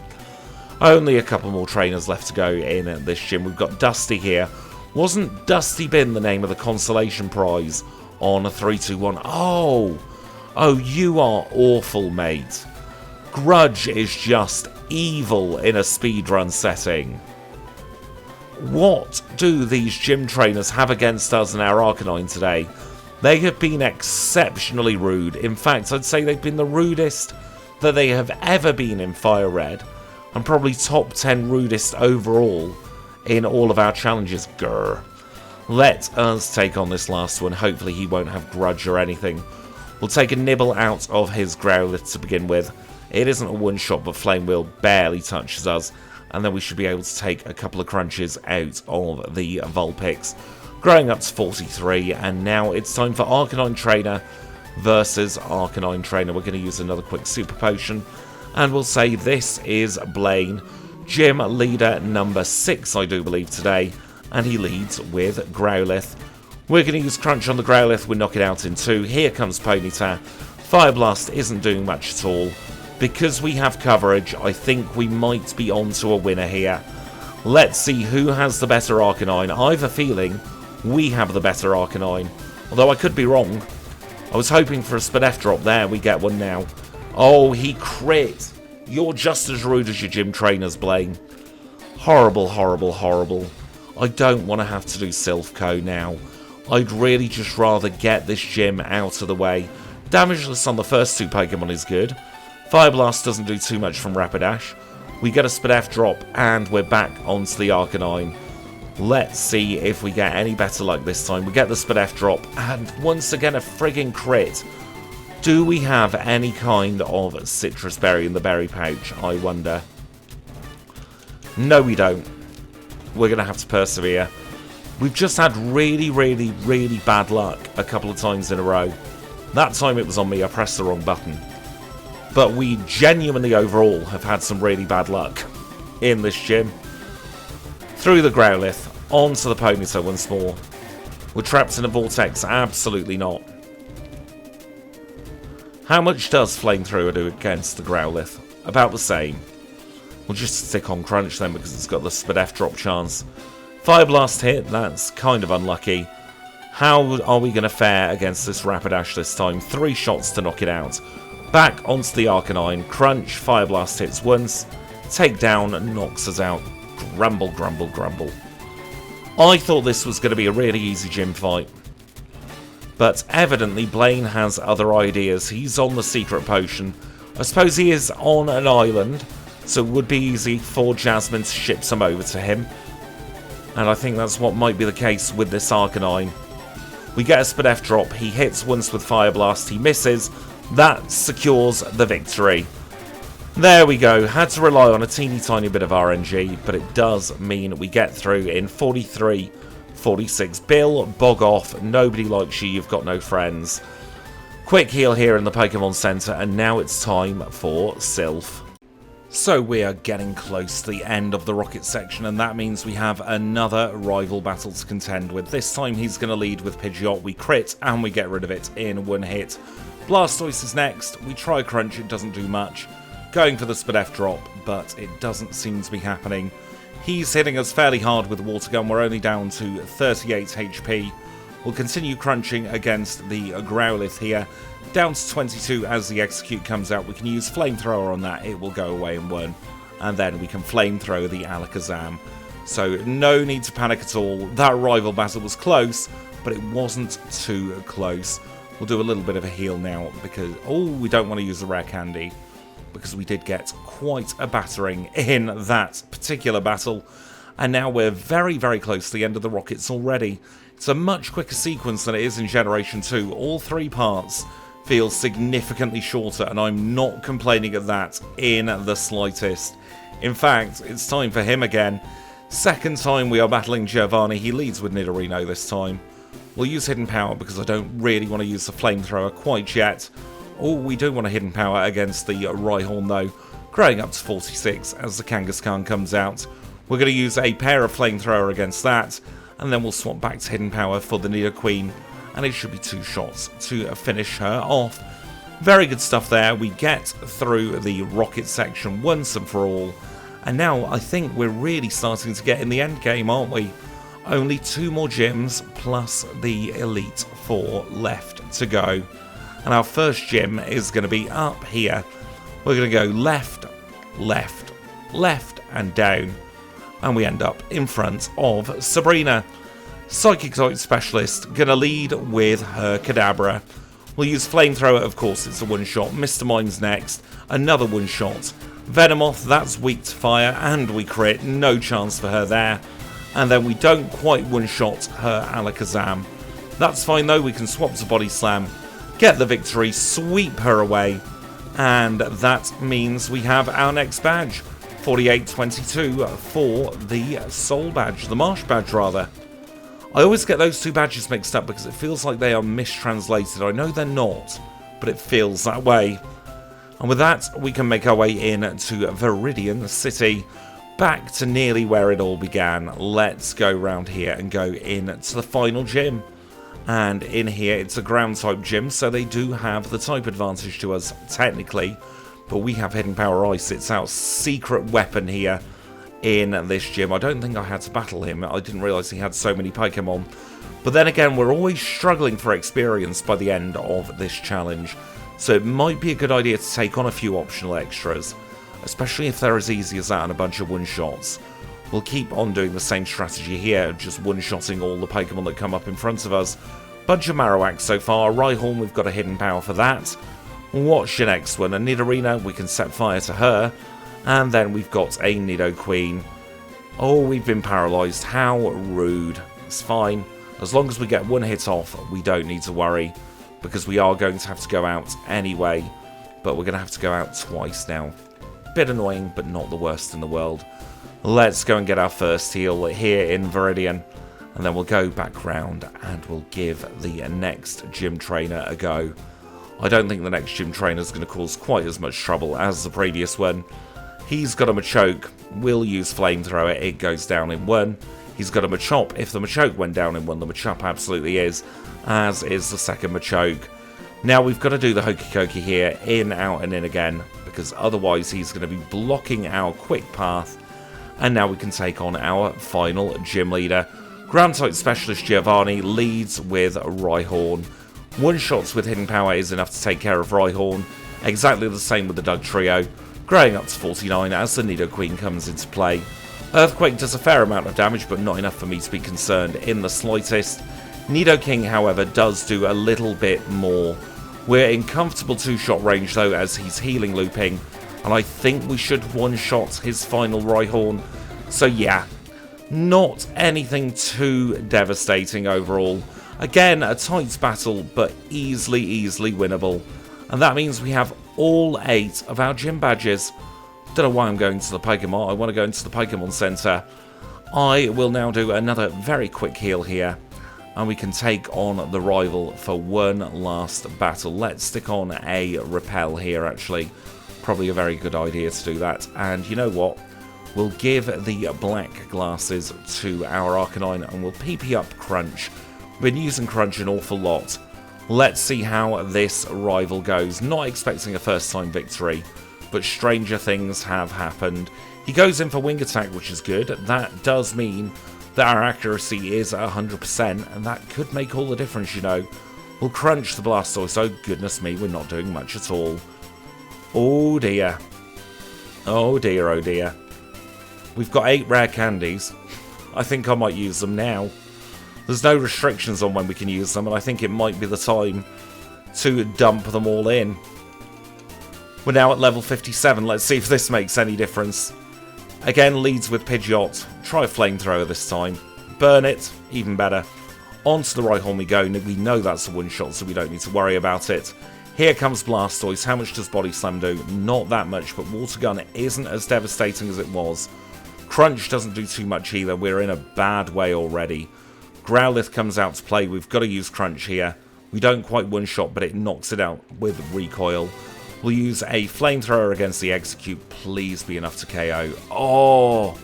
Only a couple more trainers left to go in at this gym. We've got Dusty here. Wasn't Dusty Bin the name of the consolation prize on a 3-2-1? Oh, you are awful, mate. Grudge is just evil in a speedrun setting. What do these gym trainers have against us and our Arcanine today? They have been exceptionally rude. In fact, I'd say they've been the rudest that they have ever been in FireRed. And probably top 10 rudest overall in all of our challenges. Grr. Let us take on this last one. Hopefully he won't have Grudge or anything. We'll take a nibble out of his Growlithe to begin with. It isn't a one-shot, but Flame Wheel barely touches us. And then we should be able to take a couple of crunches out of the Vulpix. growing up to 43, and now it's time for Arcanine Trainer versus Arcanine Trainer. We're going to use another quick Super Potion, and we'll say this is Blaine, gym leader number 6, I do believe, today, and he leads with Growlithe. We're going to use Crunch on the Growlithe, we knock it out in 2. Here comes Ponyta. Fire Blast isn't doing much at all. Because we have coverage, I think we might be on to a winner here. Let's see who has the better Arcanine. I have a feeling we have the better Arcanine, although I could be wrong. I was hoping for a Spadef drop. There, we get one now. Oh, he crit. You're just as rude as your gym trainers, Blaine. Horrible, horrible, horrible. I don't want to have to do Silphco now. I'd really just rather get this gym out of the way. Damageless on the first 2 Pokemon is good. Fire Blast doesn't do too much from Rapidash. We get a Spadef drop, and we're back onto the Arcanine. Let's see if we get any better luck this time. We get the Spadef drop, and once again a friggin' crit. Do we have any kind of citrus berry in the berry pouch, I wonder? No, we don't. We're going to have to persevere. We've just had really, really, really bad luck a couple of times in a row. That time it was on me, I pressed the wrong button. But we genuinely overall have had some really bad luck in this gym. Through the Growlithe, onto the Ponyta once more. We're trapped in a vortex? Absolutely not. How much does Flamethrower do against the Growlithe? About the same. We'll just stick on Crunch then because it's got the Spadef drop chance. Fire Blast hit, that's kind of unlucky. How are we going to fare against this Rapidash this time? 3 shots to knock it out. Back onto the Arcanine. Crunch, Fire Blast hits once. Takedown knocks us out. Grumble, grumble, grumble. I thought this was going to be a really easy gym fight. But evidently Blaine has other ideas. He's on the secret potion. I suppose he is on an island, so it would be easy for Jasmine to ship some over to him. And I think that's what might be the case with this Arcanine. We get a Spadef drop. He hits once with Fire Blast. He misses. That secures the victory. There we go. Had to rely on a teeny tiny bit of RNG, but it does mean we get through in 43-46. Bill, bog off. Nobody likes you. You've got no friends. Quick heal here in the Pokemon Center, and now it's time for Sylph. So we are getting close to the end of the Rocket section, and that means we have another rival battle to contend with. This time he's going to lead with Pidgeot. We crit, and we get rid of it in 1 hit. Blastoise is next. We try Crunch, it doesn't do much. Going for the Spadef drop, but it doesn't seem to be happening. He's hitting us fairly hard with the Water Gun. We're only down to 38 HP. We'll continue crunching against the Growlithe here. Down to 22 as the Execute comes out. We can use Flamethrower on that. It will go away in 1. And then we can Flamethrower the Alakazam. So no need to panic at all. That rival battle was close, but it wasn't too close. We'll do a little bit of a heal now because... oh, we don't want to use the rare candy because we did get quite a battering in that particular battle. And now we're very, very close to the end of the Rockets already. It's a much quicker sequence than it is in Generation 2. All 3 parts feel significantly shorter, and I'm not complaining at that in the slightest. In fact, it's time for him again. Second time we are battling Giovanni. He leads with Nidorino this time. We'll use Hidden Power because I don't really want to use the Flamethrower quite yet. Oh, we do want a Hidden Power against the Rhyhorn though. Growing up to 46 as the Kangaskhan comes out. We're going to use a pair of Flamethrower against that, and then we'll swap back to Hidden Power for the Nidoqueen, and it should be 2 shots to finish her off. Very good stuff there. We get through the Rocket section once and for all, and now I think we're really starting to get in the end game, aren't we? Only 2 more gyms plus the Elite 4 left to go. And our first gym is going to be up here. We're going to go left, left, left, and down. And we end up in front of Sabrina. Psychic Type Specialist, going to lead with her Kadabra. We'll use Flamethrower, of course, it's a 1-shot. Mr. Mime's next, another 1-shot. Venomoth, that's weak to fire, and we crit, no chance for her there. And then we don't quite 1-shot her Alakazam. That's fine though, we can swap to Body Slam, get the victory, sweep her away, and that means we have our next badge. 48-22 for the Soul Badge, the Marsh Badge rather. I always get those two badges mixed up because it feels like they are mistranslated. I know they're not, but it feels that way. And with that, we can make our way in to Viridian City, back to nearly where it all began. Let's go round here and go in to the final gym. And in here, it's a ground type gym, so they do have the type advantage to us, technically. But we have Hidden Power Ice. It's our secret weapon here in this gym. I don't think I had to battle him. I didn't realise he had so many Pokemon. But then again, we're always struggling for experience by the end of this challenge. So it might be a good idea to take on a few optional extras, especially if they're as easy as that and a bunch of one-shots. We'll keep on doing the same strategy here, just one-shotting all the Pokemon that come up in front of us. Bunch of Marowaks so far. Rhyhorn, we've got a hidden power for that. What's your next one? A Nidorina, we can set fire to her. And then we've got a Nidoqueen. Oh, we've been paralysed. How rude. It's fine. As long as we get one hit off, we don't need to worry, because we are going to have to go out anyway. But we're going to have to go out twice now. Bit annoying, but not the worst in the world. Let's go and get our first heal here in Viridian. And then we'll go back round and we'll give the next gym trainer a go. I don't think the next gym trainer is going to cause quite as much trouble as the previous one. He's got a Machoke. We'll use Flamethrower. It goes down in one. He's got a Machop. If the Machoke went down in one, the Machop absolutely is, as is the second Machoke. Now we've got to do the Hokey-Cokey here, in, out, and in again, because otherwise he's going to be blocking our quick path. And now we can take on our final gym leader. Ground-type Specialist Giovanni leads with Rhyhorn. One-shots with Hidden Power is enough to take care of Rhyhorn. Exactly the same with the Doug Trio, growing up to 49 as the Nidoqueen comes into play. Earthquake does a fair amount of damage, but not enough for me to be concerned in the slightest. Nidoking, however, does do a little bit more. We're in comfortable two-shot range, though, as he's healing looping, and I think we should one-shot his final Rhyhorn. So yeah, not anything too devastating overall. Again, a tight battle, but easily winnable. And that means we have all 8 of our gym badges. Don't know why I'm going to the Pokemon. I want to go into the Pokemon Center. I will now do another very quick heal here, and we can take on the rival for one last battle. Let's stick on a Repel here, actually. Probably a very good idea to do that. And you know what? We'll give the black glasses to our Arcanine, and we'll PP up Crunch. Been using Crunch an awful lot. Let's see how this rival goes. Not expecting a first-time victory, but stranger things have happened. He goes in for Wing Attack, which is good. That does mean that our accuracy is 100%, and that could make all the difference, you know. We'll Crunch the Blastoise. Oh, goodness me, we're not doing much at all. Oh, dear. Oh, dear, oh, dear. We've got 8 rare candies. I think I might use them now. There's no restrictions on when we can use them, and I think it might be the time to dump them all in. We're now at level 57. Let's see if this makes any difference. Again, leads with Pidgeot. Try a Flamethrower this time. Burn it. Even better. Onto the Rhyhorn we go. We know that's a one-shot, so we don't need to worry about it. Here comes Blastoise. How much does Body Slam do? Not that much, but Water Gun isn't as devastating as it was. Crunch doesn't do too much either. We're in a bad way already. Growlithe comes out to play. We've got to use Crunch here. We don't quite one-shot, but it knocks it out with Recoil. We'll use a Flamethrower against the Execute. Please be enough to KO. Oh,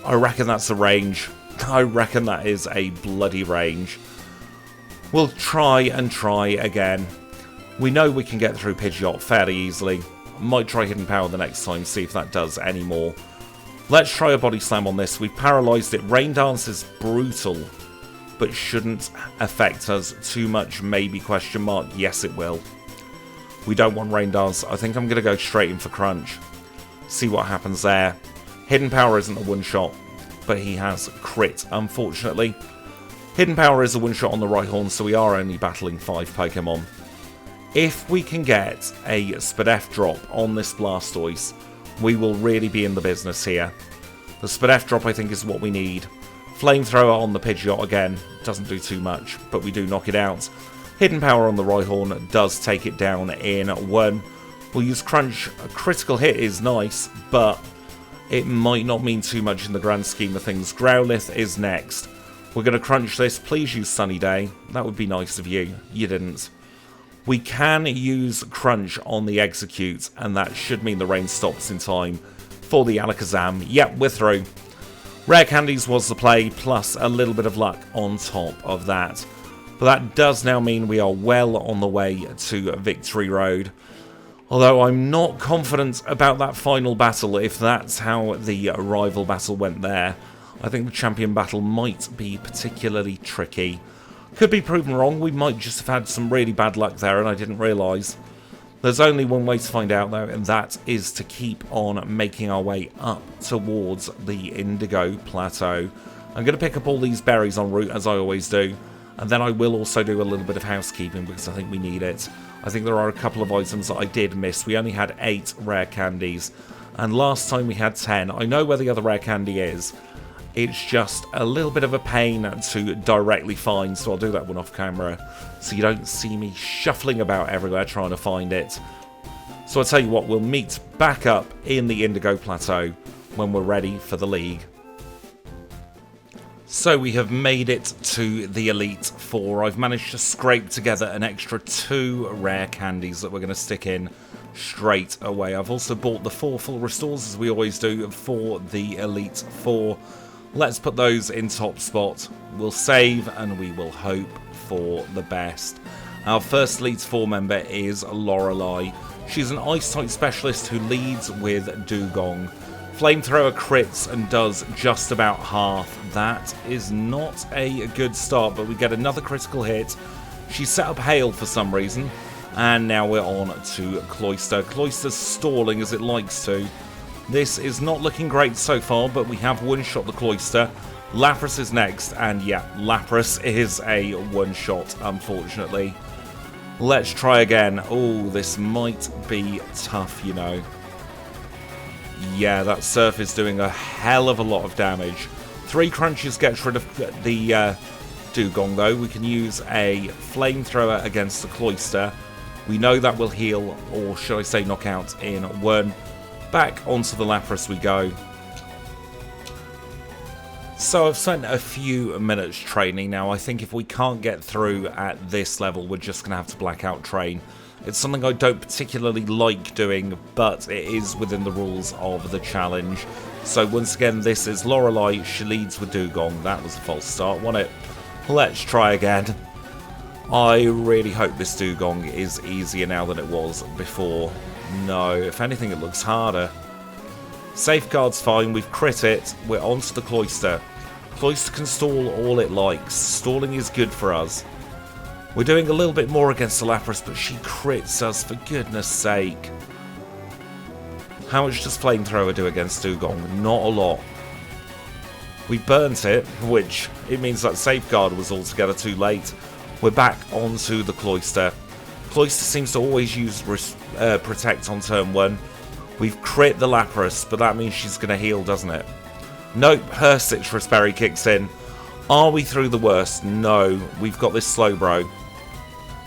I reckon that's a range. I reckon that is a bloody range. We'll try and try again. We know we can get through Pidgeot fairly easily. Might try Hidden Power the next time, see if that does any more. Let's try a Body Slam on this. We've paralysed it. Rain Dance is brutal, but shouldn't affect us too much. Maybe question mark. Yes, it will. We don't want Rain Dance. I think I'm going to go straight in for Crunch. See what happens there. Hidden Power isn't a one-shot, but he has Crit, unfortunately. Hidden Power is a one-shot on the Rhyhorn, so we are only battling 5 Pokemon. If we can get a Spadef drop on this Blastoise, we will really be in the business here. The Spadef drop, I think, is what we need. Flamethrower on the Pidgeot again. Doesn't do too much, but we do knock it out. Hidden Power on the Rhyhorn does take it down in one. We'll use Crunch. A critical hit is nice, but it might not mean too much in the grand scheme of things. Growlithe is next. We're going to crunch this. Please use Sunny Day. That would be nice of you. You didn't. We can use crunch on the execute, and that should mean the rain stops in time for the Alakazam. Yep, we're through. Rare candies was the play, plus a little bit of luck on top of that. But that does now mean we are well on the way to Victory Road. Although I'm not confident about that final battle, if that's how the rival battle went there. I think the champion battle might be particularly tricky. Could be proven wrong, we might just have had some really bad luck there and I didn't realise. There's only one way to find out though, and that is to keep on making our way up towards the Indigo Plateau. I'm going to pick up all these berries en route as I always do, and then I will also do a little bit of housekeeping because I think we need it. I think there are a couple of items that I did miss. We only had 8 rare candies, and last time we had 10. I know where the other rare candy is. It's just a little bit of a pain to directly find, so I'll do that one off camera, so you don't see me shuffling about everywhere trying to find it. So I'll tell you what, we'll meet back up in the Indigo Plateau when we're ready for the League. So we have made it to the Elite Four. I've managed to scrape together an extra 2 rare candies that we're going to stick in straight away. I've also bought the 4 full restores, as we always do, for the Elite Four. Let's put those in top spot. We'll save and we will hope for the best. Our first Elite Four member is Lorelei. She's an Ice-type specialist who leads with Dugong. Flamethrower crits and does just about half. That is not a good start, but we get another critical hit. She set up Hail for some reason, and now we're on to Cloyster. Cloyster's stalling as it likes to. This is not looking great so far, but we have one-shot the Cloyster. Lapras is next, and yeah, Lapras is a one-shot, unfortunately. Let's try again. Oh, this might be tough, you know. Yeah, that Surf is doing a hell of a lot of damage. 3 crunches gets rid of the Dugong, though. We can use a Flamethrower against the Cloyster. We know that will heal, or should I say knock out, in 1. Back onto the Lapras we go. So I've spent a few minutes training now. I think if we can't get through at this level, we're just going to have to Blackout train. It's something I don't particularly like doing, but it is within the rules of the challenge. So once again, this is Lorelei. She leads with Dugong. That was a false start, wasn't it? Let's try again. I really hope this Dugong is easier now than it was before. No, if anything, it looks harder. Safeguard's fine. We've crit it. We're onto the Cloyster. Cloyster can stall all it likes. Stalling is good for us. We're doing a little bit more against the Lapras, but she crits us, for goodness sake. How much does Flamethrower do against Dugong? Not a lot. We burnt it, which it means that Safeguard was altogether too late. We're back onto the Cloyster. Cloyster seems to always use Protect on turn 1. We've crit the Lapras, but that means she's going to heal, doesn't it? Nope, her Citrus Berry kicks in. Are we through the worst? No, we've got this Slowbro.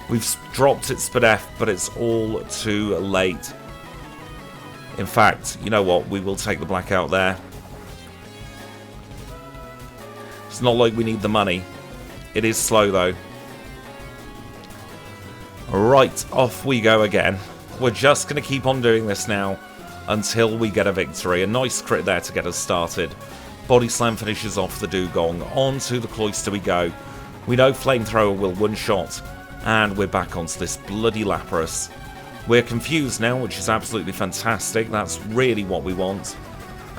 We've dropped its Spadef, but it's all too late. In fact, you know what? We will take the Blackout there. It's not like we need the money. It is slow, though. Right, off we go again. We're just going to keep on doing this now until we get a victory. A nice crit there to get us started. Body Slam finishes off the Dugong. On to the Cloyster we go. We know Flamethrower will one-shot, and we're back onto this bloody Lapras. We're confused now, which is absolutely fantastic. That's really what we want.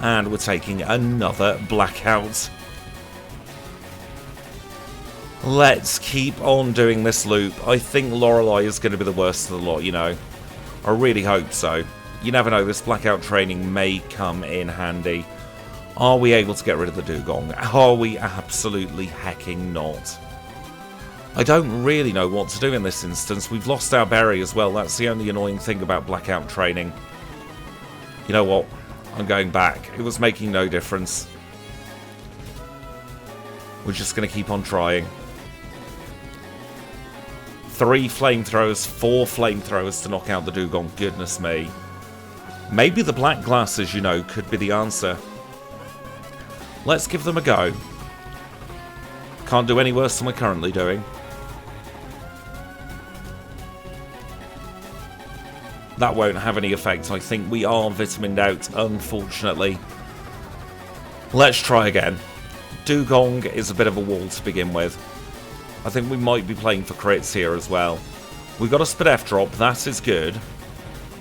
And we're taking another Blackout. Let's keep on doing this loop. I think Lorelei is going to be the worst of the lot, you know. I really hope so. You never know, this Blackout training may come in handy. Are we able to get rid of the Dugong? Are we absolutely hecking not? I don't really know what to do in this instance. We've lost our berry as well. That's the only annoying thing about Blackout training. You know what? I'm going back. It was making no difference. We're just going to keep on trying. 3 Flamethrowers, 4 Flamethrowers to knock out the Dugong. Goodness me. Maybe the black glasses, you know, could be the answer. Let's give them a go. Can't do any worse than we're currently doing. That won't have any effect. I think we are vitamined out, unfortunately. Let's try again. Dugong is a bit of a wall to begin with. I think we might be playing for crits here as well. We've got a Spadef drop. That is good.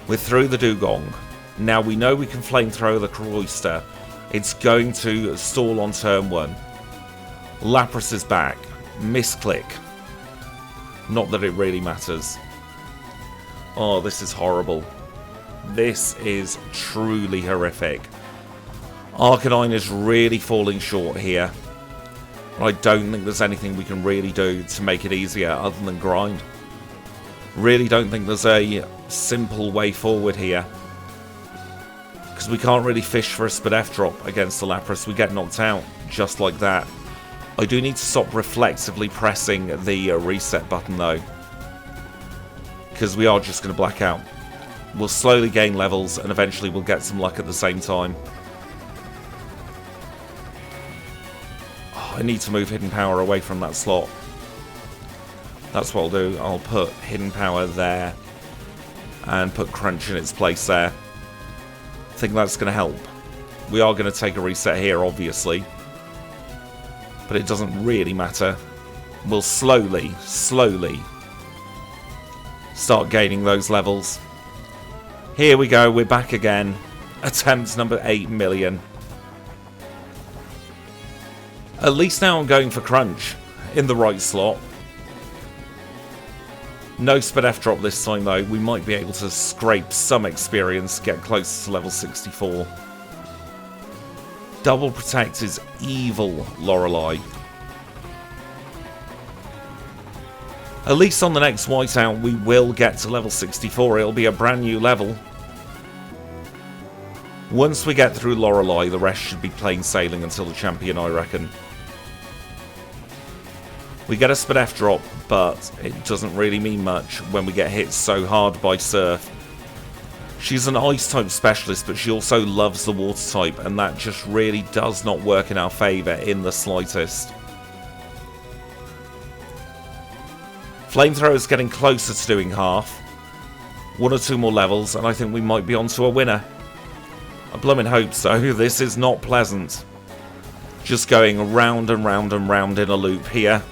We're through the Dugong. Now we know we can flamethrower the Cloyster. It's going to stall on turn 1. Lapras is back. Misclick. Not that it really matters. Oh, this is horrible. This is truly horrific. Arcanine is really falling short here. I don't think there's anything we can really do to make it easier other than grind. Really don't think there's a simple way forward here. Because we can't really fish for a Spadef drop against the Lapras. We get knocked out just like that. I do need to stop reflexively pressing the reset button though. Because we are just going to black out. We'll slowly gain levels and eventually we'll get some luck at the same time. Oh, I need to move Hidden Power away from that slot. That's what I'll do. I'll put Hidden Power there and put Crunch in its place there. I think that's going to help. We are going to take a reset here, obviously. But it doesn't really matter. We'll slowly start gaining those levels. Here we go, we're back again. Attempt number 8 million. At least now I'm going for Crunch in the right slot. No Spadef drop this time though. We might be able to scrape some experience, get close to level 64. Double Protect is evil, Lorelei. At least on the next whiteout we will get to level 64. It'll be a brand new level. Once we get through Lorelei, the rest should be plain sailing until the champion, I reckon. We get a Spadef drop, but it doesn't really mean much when we get hit so hard by Surf. She's an Ice-type specialist, but she also loves the Water-type, and that just really does not work in our favour in the slightest. Flamethrower's getting closer to doing half. 1 or 2 more levels, and I think we might be onto a winner. I blooming hope so. This is not pleasant. Just going round and round and round in a loop here.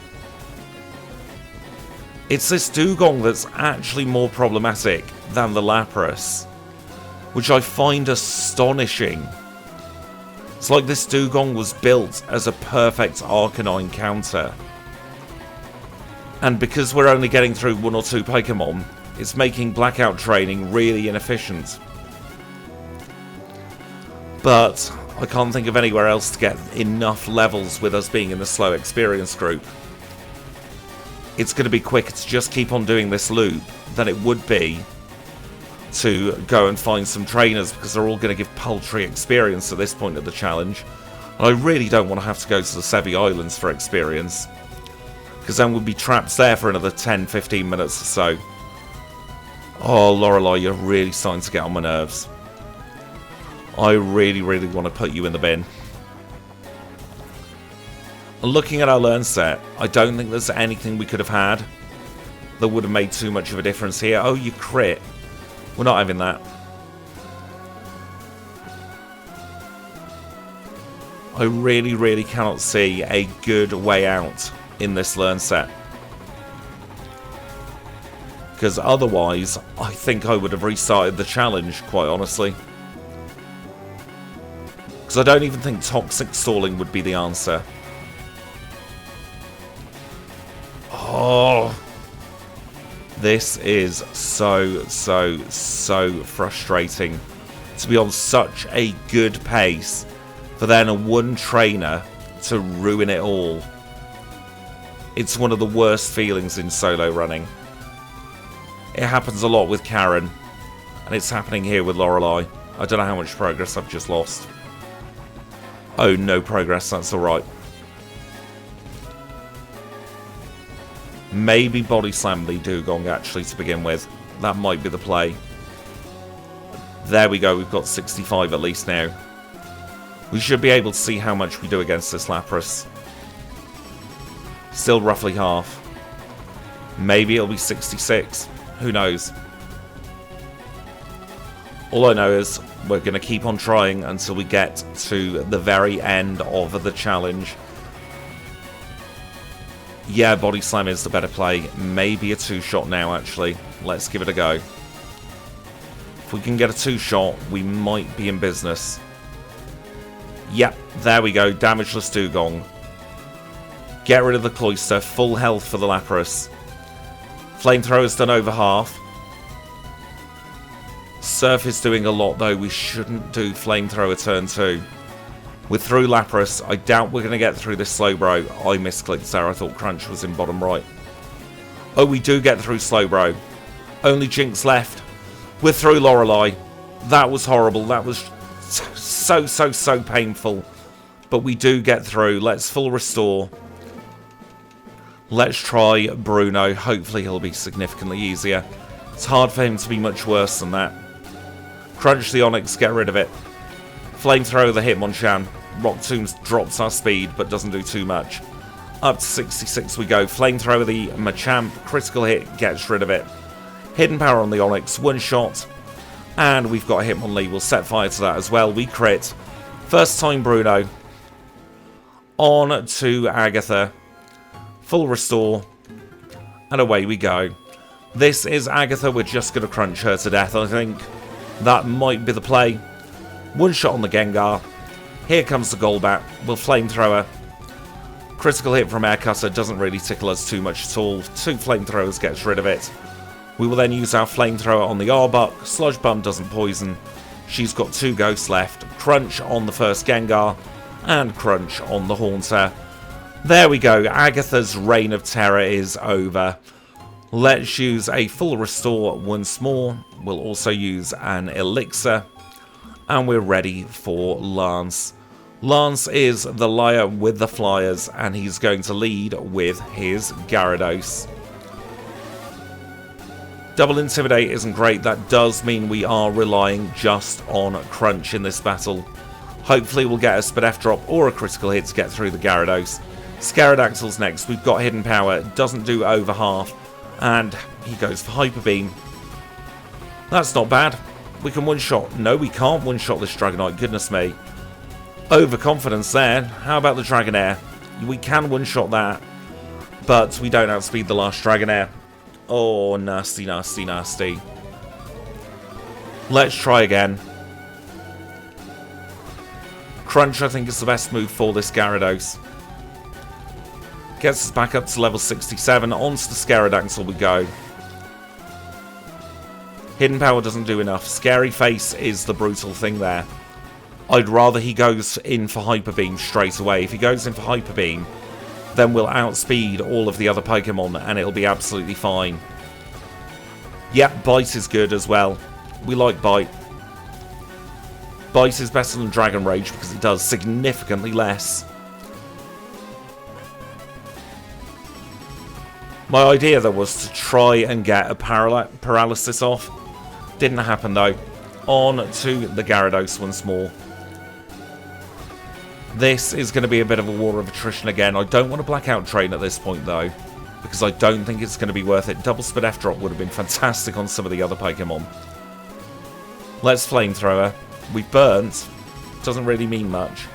It's this Dugong that's actually more problematic than the Lapras, which I find astonishing. It's like this Dugong was built as a perfect Arcanine counter. And because we're only getting through 1 or 2 Pokemon, it's making Blackout training really inefficient. But I can't think of anywhere else to get enough levels with us being in the slow experience group. It's going to be quicker to just keep on doing this loop than it would be to go and find some trainers, because they're all going to give paltry experience at this point of the challenge. And I really don't want to have to go to the Sevi Islands for experience, because then we'll be trapped there for another 10-15 minutes or so. Oh, Lorelei, you're really starting to get on my nerves. I really want to put you in the bin. Looking at our learn set, I don't think there's anything we could have had that would have made too much of a difference here. Oh, you crit. We're not having that. I really cannot see a good way out in this learn set. Because otherwise, I think I would have restarted the challenge, quite honestly. Because I don't even think toxic stalling would be the answer. Oh, this is so frustrating to be on such a good pace for then a one trainer to ruin it all. It's one of the worst feelings in solo running. It happens a lot with Karen, and it's happening here with Lorelei. I don't know how much progress I've just lost. Oh, no progress, that's alright. Maybe Body Slam the Dugong actually to begin with. That might be the play. There we go, we've got 65 at least now. We should be able to see how much we do against this Lapras. Still roughly half. Maybe it'll be 66. Who knows? All I know is we're going to keep on trying until we get to the very end of the challenge. Yeah, Body Slam is the better play. Maybe a 2-shot now, actually. Let's give it a go. If we can get a 2-shot, we might be in business. Yep, there we go. Damageless Dugong. Get rid of the Cloyster. Full health for the Lapras. Flamethrower's done over half. Surf is doing a lot, though. We shouldn't do Flamethrower turn 2. We're through Lapras. I doubt we're going to get through this Slowbro. I misclicked there. I thought Crunch was in bottom right. Oh, we do get through Slowbro. Only Jinx left. We're through Lorelei. That was horrible. That was so painful. But we do get through. Let's full restore. Let's try Bruno. Hopefully he'll be significantly easier. It's hard for him to be much worse than that. Crunch the Onyx, get rid of it. Flamethrower the Hitmonchan. Rock Tomb drops our speed, but doesn't do too much. Up to 66 we go. Flamethrower the Machamp. Critical hit, gets rid of it. Hidden Power on the Onyx, 1 shot. And we've got a Hitmonlee. We'll set fire to that as well. We crit. First time Bruno. On to Agatha. Full restore. And away we go. This is Agatha. We're just going to crunch her to death, I think. That might be the play. 1 shot on the Gengar. Here comes the Golbat. We'll Flamethrower. Critical hit from Air Cutter doesn't really tickle us too much at all. 2 Flamethrowers gets rid of it. We will then use our Flamethrower on the Arbok. Sludge Bomb doesn't poison. She's got 2 ghosts left. Crunch on the first Gengar. And Crunch on the Haunter. There we go. Agatha's reign of terror is over. Let's use a full restore once more. We'll also use an elixir. And we're ready for Lance. Lance is the liar with the flyers, and he's going to lead with his Gyarados. Double Intimidate isn't great. That does mean we are relying just on Crunch in this battle. Hopefully we'll get a Spadef drop or a critical hit to get through the Gyarados. Scaradactyl's next. We've got Hidden Power. Doesn't do over half. And he goes for Hyper Beam. That's not bad. We can one-shot. No, we can't one-shot this Dragonite. Goodness me. Overconfidence there. How about the Dragonair? We can one-shot that. But we don't outspeed the last Dragonair. Oh, nasty, nasty, nasty. Let's try again. Crunch, I think, is the best move for this Gyarados. Gets us back up to level 67. Onto the Scaradactyl we go. Hidden Power doesn't do enough. Scary Face is the brutal thing there. I'd rather he goes in for Hyper Beam straight away. If he goes in for Hyper Beam, then we'll outspeed all of the other Pokemon and it'll be absolutely fine. Yep, Bite is good as well. We like Bite. Bite is better than Dragon Rage because it does significantly less. My idea though was to try and get a paralysis off. Didn't happen though. On to the Gyarados once more. This is going to be a bit of a war of attrition again. I don't want to Blackout train at this point though, because I don't think it's going to be worth it. Double Spadef drop would have been fantastic on some of the other Pokemon. Let's Flamethrower. We burnt. Doesn't really mean much.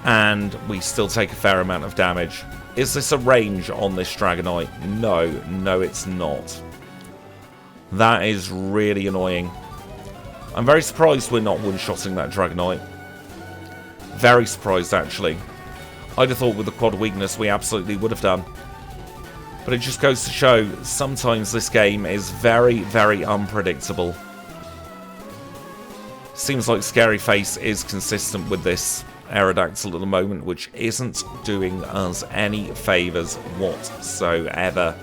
And we still take a fair amount of damage. Is this a range on this Dragonite? No, no it's not. That is really annoying. I'm very surprised we're not one-shotting that Dragonite. Very surprised, actually. I'd have thought with the quad weakness we absolutely would have done. But it just goes to show, sometimes this game is very, very unpredictable. Seems like Scary Face is consistent with this Aerodactyl at the moment, which isn't doing us any favours whatsoever.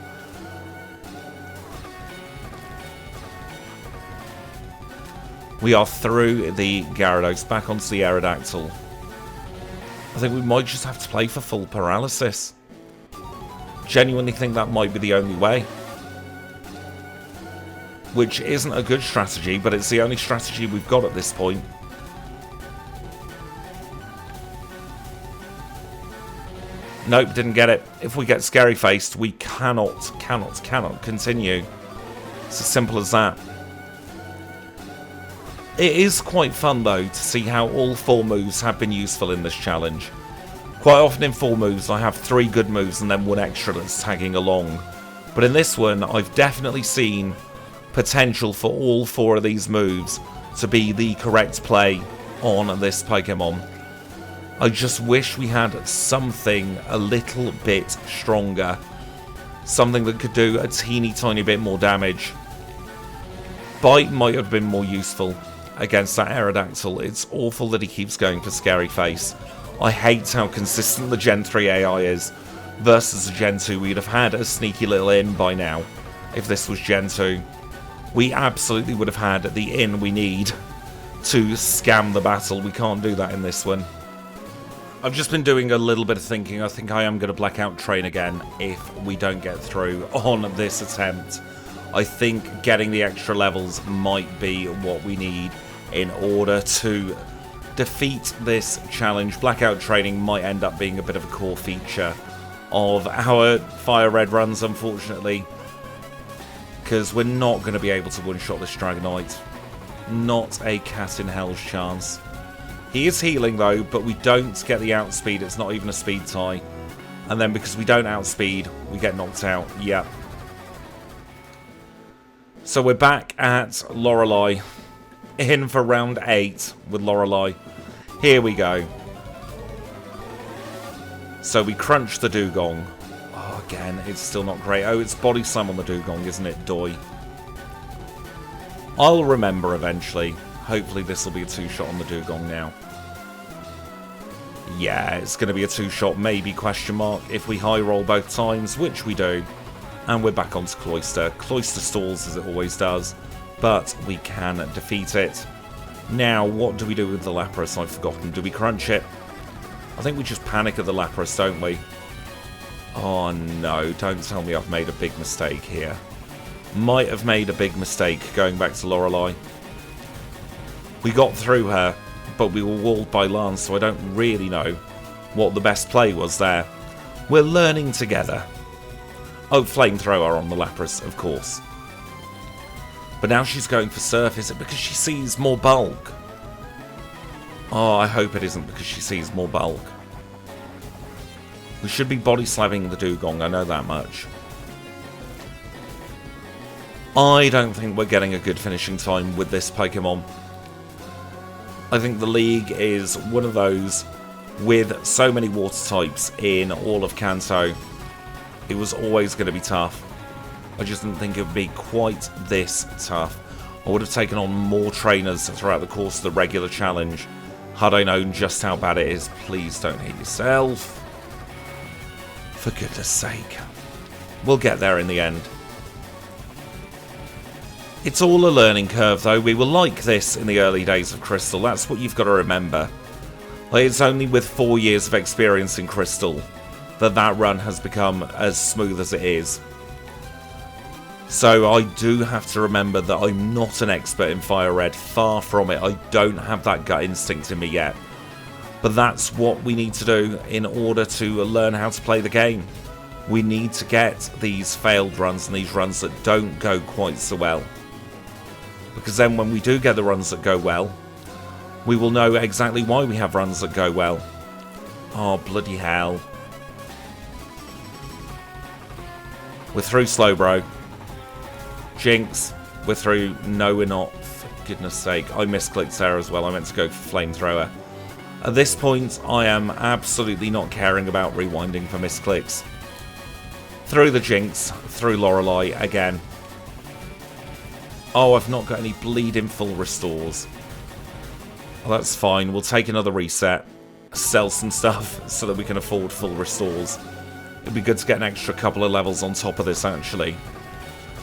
We are through the Gyarados, back onto the Aerodactyl. I think we might just have to play for full paralysis. Genuinely think that might be the only way. Which isn't a good strategy, but it's the only strategy we've got at this point. Nope, didn't get it. If we get scary faced, we cannot continue. It's as simple as that. It is quite fun though to see how all 4 moves have been useful in this challenge. Quite often in 4 moves I have 3 good moves and then 1 extra that's tagging along. But in this one I've definitely seen potential for all 4 of these moves to be the correct play on this Pokemon. I just wish we had something a little bit stronger. Something that could do a teeny tiny bit more damage. Bite might have been more useful against that Aerodactyl. It's awful that he keeps going for Scary Face. I hate how consistent the Gen 3 AI is versus the Gen 2. We'd have had a sneaky little in by now if this was Gen 2. We absolutely would have had the in we need to scam the battle. We can't do that in this one. I've just been doing a little bit of thinking. I think I am going to Blackout train again if we don't get through on this attempt. I think getting the extra levels might be what we need in order to defeat this challenge. Blackout training might end up being a bit of a core feature of our Fire Red runs, unfortunately, because we're not going to be able to one-shot this Dragonite. Not a cat in hell's chance. He is healing though, but we don't get the outspeed. It's not even a speed tie. And then because we don't outspeed, we get knocked out. Yep. So we're back at Lorelei. In for round 8 with Lorelei. Here we go. So we crunch the Dugong. Oh, again, it's still not great. Oh, it's Body Slam on the Dugong, isn't it, Doi? I'll remember eventually. Hopefully this will be a 2-shot on the Dugong now. Yeah, it's going to be a 2-shot, maybe, question mark, if we high roll both times, which we do. And we're back onto Cloyster. Cloyster stalls as it always does, but we can defeat it. Now, what do we do with the Lapras? I've forgotten. Do we crunch it? I think we just panic at the Lapras, don't we? Oh no, don't tell me I've made a big mistake here. Might have made a big mistake going back to Lorelei. We got through her, but we were walled by Lance, so I don't really know what the best play was there. We're learning together. Oh, Flamethrower on the Lapras, of course. But now she's going for Surf. Is it because she sees more bulk? Oh, I hope it isn't because she sees more bulk. We should be body slamming the Dugong, I know that much. I don't think we're getting a good finishing time with this Pokemon. I think the league is one of those with so many water types in all of Kanto. It was always going to be tough. I just didn't think it would be quite this tough. I would have taken on more trainers throughout the course of the regular challenge had I known just how bad it is. Please don't hit yourself. For goodness sake. We'll get there in the end. It's all a learning curve though. We were like this in the early days of Crystal. That's what you've got to remember. Like, it's only with 4 years of experience in Crystal that run has become as smooth as it is. So I do have to remember that I'm not an expert in Fire Red. Far from it. I don't have that gut instinct in me yet. But that's what we need to do in order to learn how to play the game. We need to get these failed runs and these runs that don't go quite so well. Because then when we do get the runs that go well, we will know exactly why we have runs that go well. Oh, bloody hell. We're through Slowbro. Jinx. We're through. No, we're not. For goodness sake. I misclicked there as well. I meant to go for Flamethrower. At this point, I am absolutely not caring about rewinding for misclicks. Through the Jinx. Through Lorelei again. Oh, I've not got any bleeding full restores. Well, that's fine. We'll take another reset. Sell some stuff so that we can afford full restores. It'd be good to get an extra couple of levels on top of this, actually.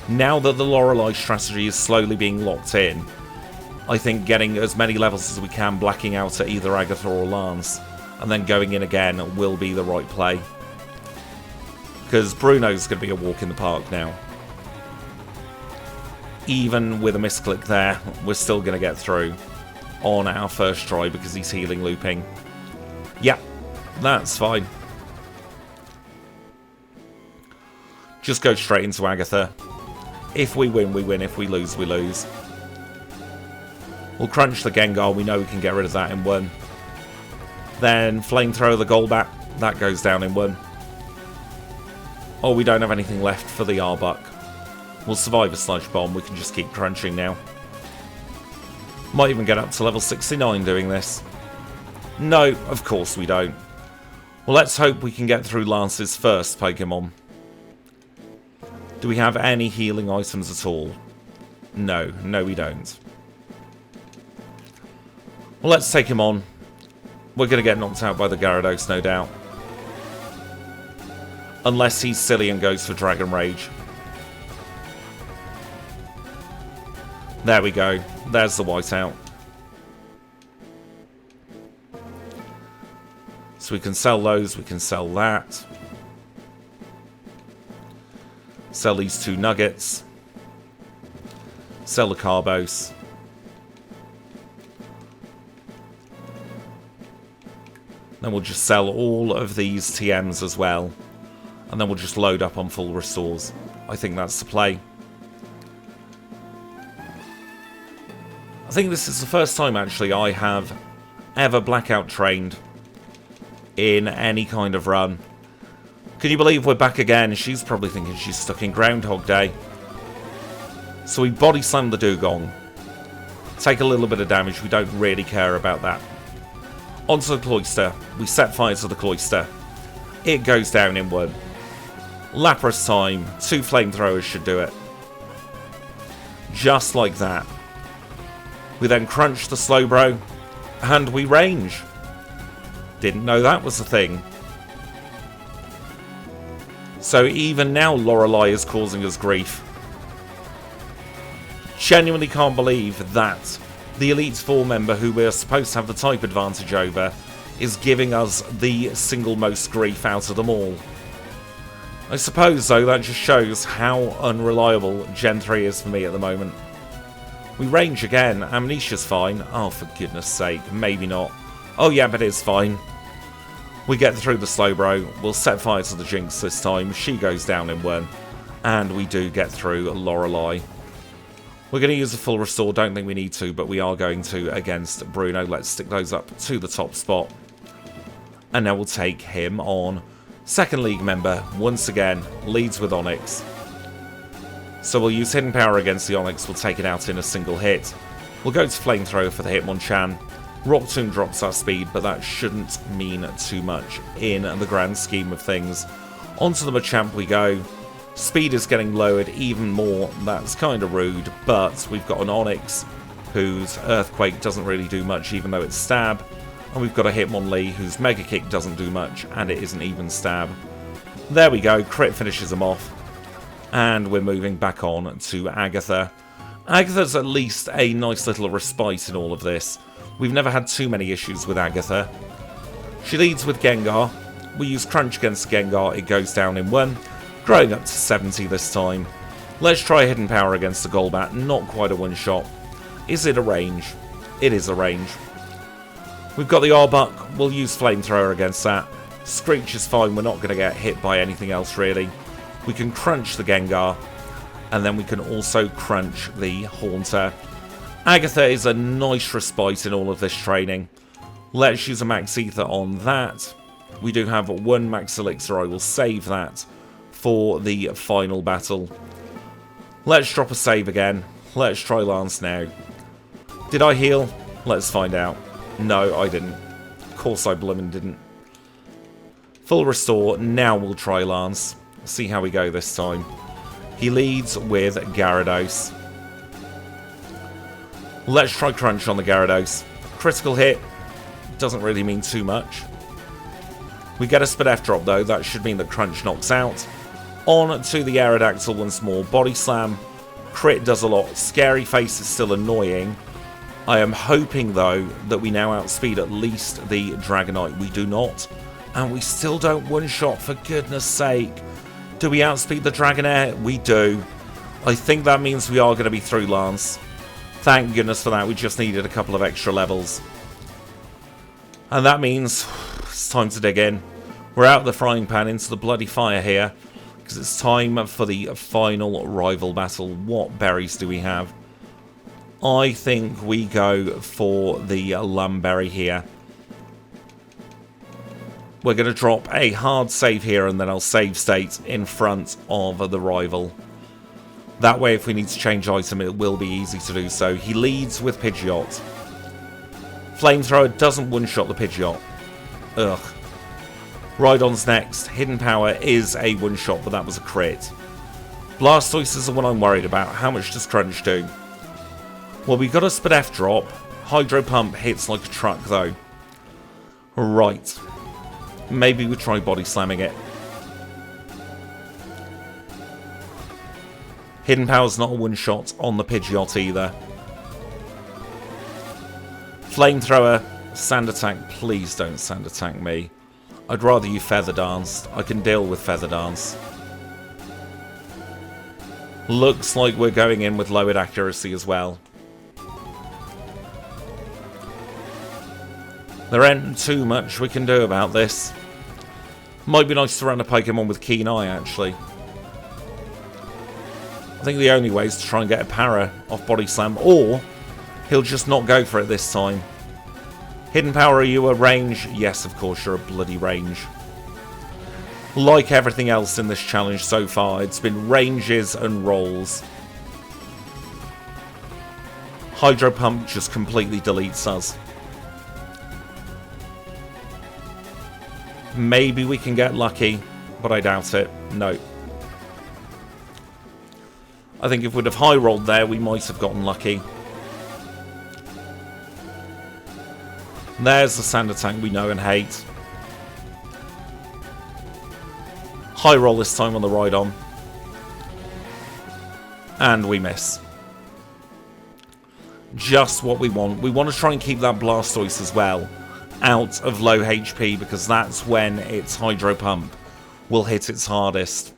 Now that the Lorelei strategy is slowly being locked in, I think getting as many levels as we can, blacking out at either Agatha or Lance, and then going in again will be the right play. Because Bruno's going to be a walk in the park now. Even with a misclick there, we're still going to get through on our first try because he's healing looping. Yeah, that's fine. Just go straight into Agatha. If we win, we win. If we lose, we lose. We'll crunch the Gengar. We know we can get rid of that in one. Then Flamethrower the Golbat. That goes down in one. Oh, we don't have anything left for the Arbok. We'll survive a Sludge Bomb. We can just keep crunching now. Might even get up to level 69 doing this. No, of course we don't. Well, let's hope we can get through Lance's first Pokemon. Do we have any healing items at all? No, we don't. Well, let's take him on. We're going to get knocked out by the Gyarados, no doubt. Unless he's silly and goes for Dragon Rage. There we go. There's the whiteout. So we can sell those, we can sell that. Sell these 2 nuggets. Sell the Carbos. Then we'll just sell all of these TMs as well. And then we'll just load up on full restores. I think that's the play. I think this is the first time actually I have ever Blackout trained in any kind of run. Can you believe we're back again? She's probably thinking she's stuck in Groundhog Day. So we body slam the Dugong. Take a little bit of damage. We don't really care about that. Onto the Cloyster. We set fire to the Cloyster. It goes down in one. Lapras time. 2 Flamethrowers should do it. Just like that. We then crunch the Slowbro. And we range. Didn't know that was a thing. So even now Lorelei is causing us grief. Genuinely can't believe that the Elite Four member who we're supposed to have the type advantage over is giving us the single most grief out of them all. I suppose though that just shows how unreliable Gen 3 is for me at the moment. We range again. Amnesia's fine. Oh, for goodness sake. Maybe not. Oh, yeah, but it's fine. We get through the Slowbro. We'll set fire to the Jinx this time. She goes down in one. And we do get through Lorelei. We're going to use a full restore. Don't think we need to, but we are going to against Bruno. Let's stick those up to the top spot. And now we'll take him on. Second League member, once again, leads with Onix. So we'll use Hidden Power against the Onix. We'll take it out in a single hit. We'll go to Flamethrower for the Hitmonchan. Rock Tomb drops our speed, but that shouldn't mean too much in the grand scheme of things. Onto the Machamp we go. Speed is getting lowered even more. That's kind of rude, but we've got an Onix whose Earthquake doesn't really do much, even though it's Stab. And we've got a Hitmonlee whose Mega Kick doesn't do much, and it isn't even Stab. There we go. Crit finishes him off. And we're moving back on to Agatha. Agatha's at least a nice little respite in all of this. We've never had too many issues with Agatha. She leads with Gengar. We use Crunch against Gengar. It goes down in one, growing up to 70 this time. Let's try Hidden Power against the Golbat. Not quite a one-shot. Is it a range? It is a range. We've got the Arbok. We'll use Flamethrower against that. Screech is fine. We're not going to get hit by anything else, really. We can crunch the Gengar. And then we can also crunch the Haunter. Agatha is a nice respite in all of this training. Let's use a Max Ether on that. We do have one Max Elixir. I will save that for the final battle. Let's drop a save again. Let's try Lance now. Did I heal? Let's find out. No, I didn't. Of course I bloomin' didn't. Full restore. Now we'll try Lance. See how we go this time. He leads with Gyarados. Let's try Crunch on the Gyarados. Critical hit. Doesn't really mean too much. We get a Spadef drop though. That should mean that Crunch knocks out. On to the Aerodactyl once more. Body Slam. Crit does a lot. Scary Face is still annoying. I am hoping though that we now outspeed at least the Dragonite. We do not. And we still don't one-shot, for goodness sake. Do we outspeed the Dragonair? We do. I think that means we are going to be through Lance. Thank goodness for that. We just needed a couple of extra levels. And that means it's time to dig in. We're out of the frying pan into the bloody fire here. Because it's time for the final rival battle. What berries do we have? I think we go for the Lumberry here. We're going to drop a hard save here, and then I'll save state in front of the rival. That way, if we need to change item, it will be easy to do so. He leads with Pidgeot. Flamethrower doesn't one-shot the Pidgeot. Ugh. Rhydon's next. Hidden Power is a one-shot, but that was a crit. Blastoise is the one I'm worried about. How much does Crunch do? Well, we got a Spadef drop. Hydro Pump hits like a truck, though. Right. Maybe we try Body Slamming it. Hidden Power's not a one-shot on the Pidgeot either. Flamethrower. Sand Attack. Please don't Sand Attack me. I'd rather you Feather Dance. I can deal with Feather Dance. Looks like we're going in with lowered accuracy as well. There ain't too much we can do about this. Might be nice to run a Pokemon with Keen Eye, actually. I think the only way is to try and get a Para off Body Slam, or he'll just not go for it this time. Hidden Power, are you a range? Yes, of course, you're a bloody range. Like everything else in this challenge so far, it's been ranges and rolls. Hydro Pump just completely deletes us. Maybe we can get lucky, but I doubt it. No. I think if we'd have high rolled there, we might have gotten lucky. There's the Sand Attack we know and hate. High roll this time on the Rhydon. And we miss. Just what we want. We want to try and keep that Blastoise as well out of low HP, because that's when its Hydro Pump will hit its hardest.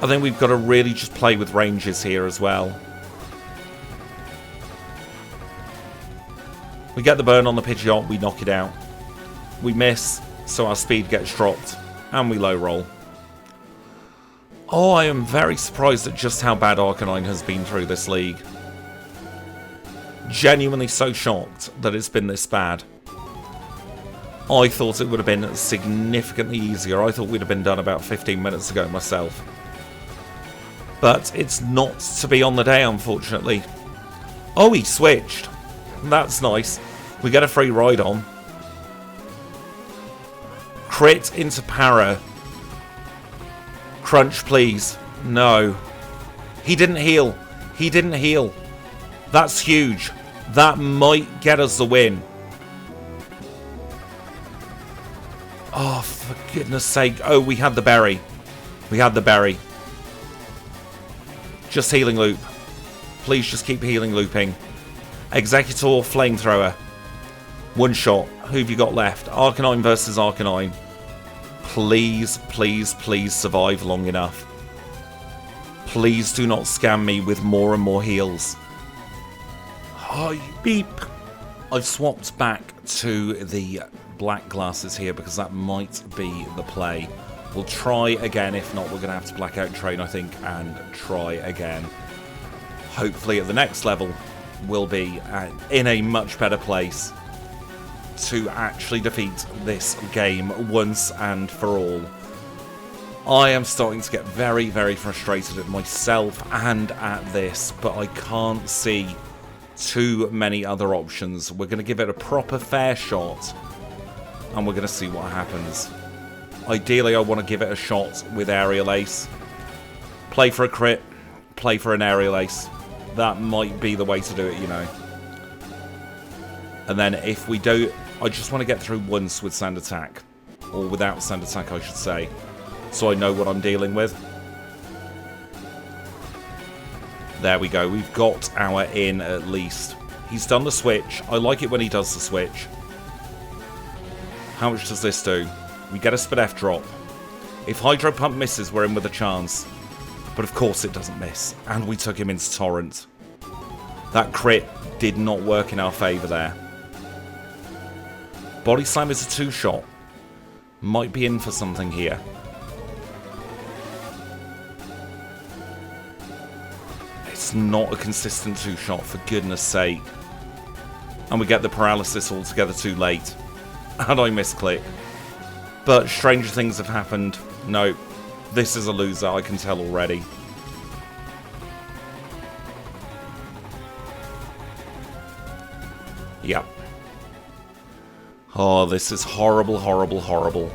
I think we've got to really just play with ranges here as well. We get the burn on the Pidgeot, we knock it out. We miss, so our speed gets dropped, and we low roll. Oh, I am very surprised at just how bad Arcanine has been through this league. Genuinely so shocked that it's been this bad. I thought it would have been significantly easier. I thought we'd have been done about 15 minutes ago myself. But it's not to be on the day, unfortunately. Oh, he switched. That's nice. We get a free Rhydon. Crit into Para. Crunch, please. No. He didn't heal. He didn't heal. That's huge. That might get us the win. Oh, for goodness sake. Oh, we had the berry. We had the berry. Just healing loop. Please just keep healing looping. Executor, Flamethrower. One shot. Who have you got left? Arcanine versus Arcanine. Please, please, please survive long enough. Please do not scam me with more and more heals. Oh, beep. I've swapped back to the black glasses here because that might be the play. We'll try again. If not, we're going to have to Blackout train, I think, and try again. Hopefully at the next level, we'll be in a much better place to actually defeat this game once and for all. I am starting to get very, very frustrated at myself and at this, but I can't see too many other options. We're going to give it a proper fair shot, and we're going to see what happens. Ideally, I want to give it a shot with Aerial Ace. Play for a crit, play for an Aerial Ace. That might be the way to do it, you know. And then if we do, I just want to get through once with Sand Attack. Or without Sand Attack, I should say. So I know what I'm dealing with. There we go. We've got our in at least. He's done the switch. I like it when he does the switch. How much does this do? We get a Spadef drop. If Hydro Pump misses, we're in with a chance. But of course it doesn't miss. And we took him into Torrent. That crit did not work in our favour there. Body Slam is a two-shot. Might be in for something here. It's not a consistent two-shot, for goodness sake. And we get the paralysis altogether too late. And I misclick. But stranger things have happened. No, this is a loser, I can tell already. Yep. Oh, this is horrible, horrible, horrible.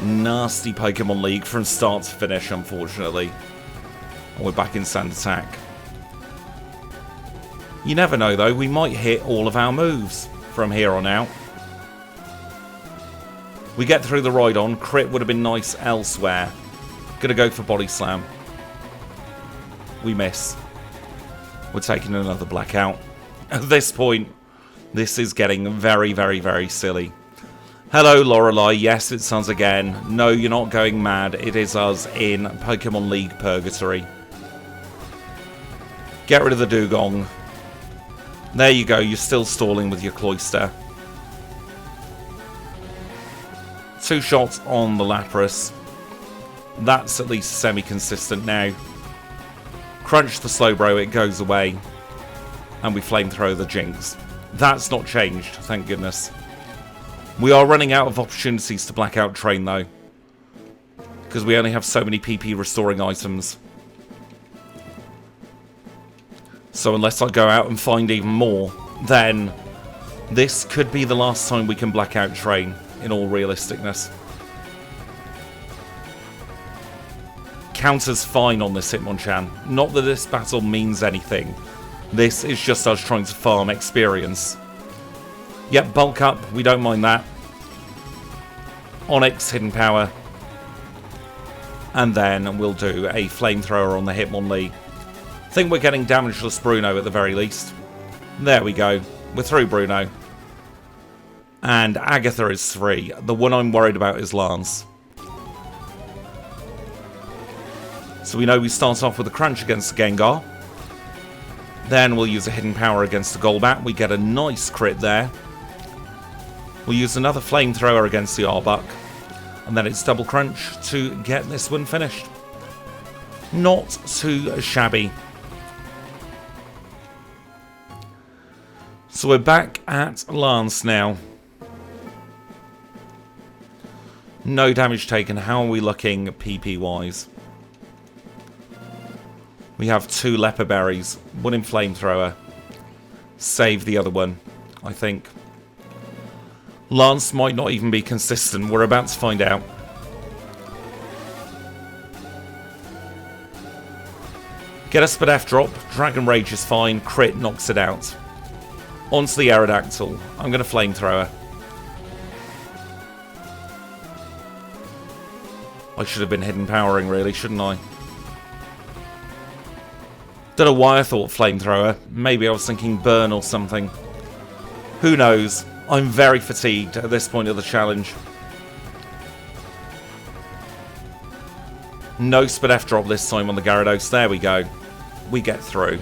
Nasty Pokemon League from start to finish, unfortunately. And we're back in Sand Attack. You never know, though. We might hit all of our moves from here on out. We get through the Rhydon. Crit would have been nice elsewhere. Gonna go for Body Slam. We miss. We're taking another Blackout. At this point, this is getting very, very, very silly. Hello, Lorelei. Yes, it's us again. No, you're not going mad. It is us in Pokemon League Purgatory. Get rid of the Dugong. There you go. You're still stalling with your Cloyster. 2 shots on the Lapras. That's at least semi-consistent now. Crunch the Slowbro. It goes away. And we Flamethrower the Jinx. That's not changed, thank goodness. We are running out of opportunities to Blackout train, though. Because we only have so many PP restoring items. So unless I go out and find even more, then this could be the last time we can Blackout train, in all realisticness. Counter's fine on this Hitmonchan. Not that this battle means anything. This is just us trying to farm experience. Yep, bulk up. We don't mind that. Onyx, Hidden Power. And then we'll do a Flamethrower on the Hitmonlee. I think we're getting Damageless Bruno at the very least. There we go. We're through Bruno. And Agatha is 3. The one I'm worried about is Lance. So we know we start off with a Crunch against the Gengar. Then we'll use a Hidden Power against the Golbat. We get a nice crit there. We'll use another Flamethrower against the Arbok. And then it's Double Crunch to get this one finished. Not too shabby. So we're back at Lance now. No damage taken. How are we looking PP-wise? We have 2 Leopard Berries, 1 in Flamethrower. Save the other one, I think. Lance might not even be consistent. We're about to find out. Get a Spadaf drop. Dragon Rage is fine. Crit knocks it out. Onto the Aerodactyl. I'm going to Flamethrower. I should have been Hidden Powering, really, shouldn't I? Don't know why I thought Flamethrower. Maybe I was thinking Burn or something. Who knows? I'm very fatigued at this point of the challenge. No Spadaf drop this time on the Gyarados. There we go. We get through.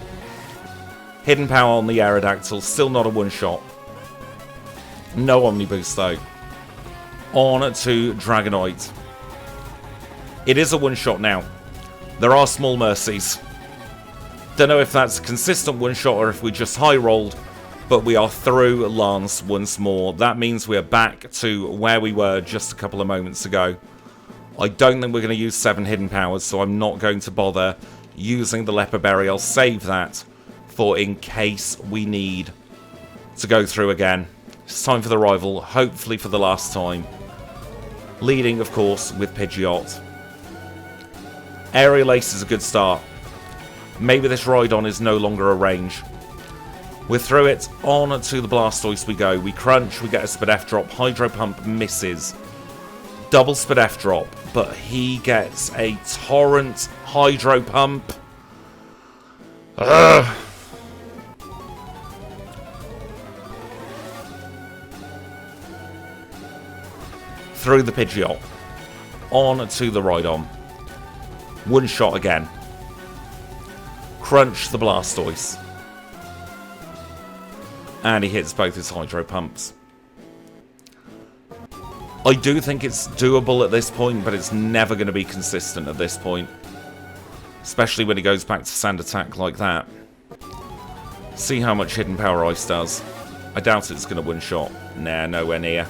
Hidden Power on the Aerodactyl. Still not a one-shot. No Omni Boost, though. On to Dragonite. It is a one-shot now. There are small mercies. Don't know if that's a consistent one-shot or if we just high-rolled, but we are through Lance once more. That means we are back to where we were just a couple of moments ago. I don't think we're going to use 7 Hidden Powers, so I'm not going to bother using the Leopard Berry. I'll save that for in case we need to go through again. It's time for the rival, hopefully for the last time. Leading, of course, with Pidgeot. Aerial Ace is a good start. Maybe this Rhydon is no longer a range. We're through it. On to the Blastoise we go. We crunch. We get a Spadaf drop. Hydro Pump misses. Double Spadaf drop. But he gets a Torrent Hydro Pump. Ugh. Through the Pidgeot. On to the Rhydon. One shot again. Crunch the Blastoise. And he hits both his Hydro Pumps. I do think it's doable at this point, but it's never going to be consistent at this point. especially when he goes back to sand attack like that. See how much Hidden Power Ice does. I doubt it's going to one-shot. Nah, nowhere near.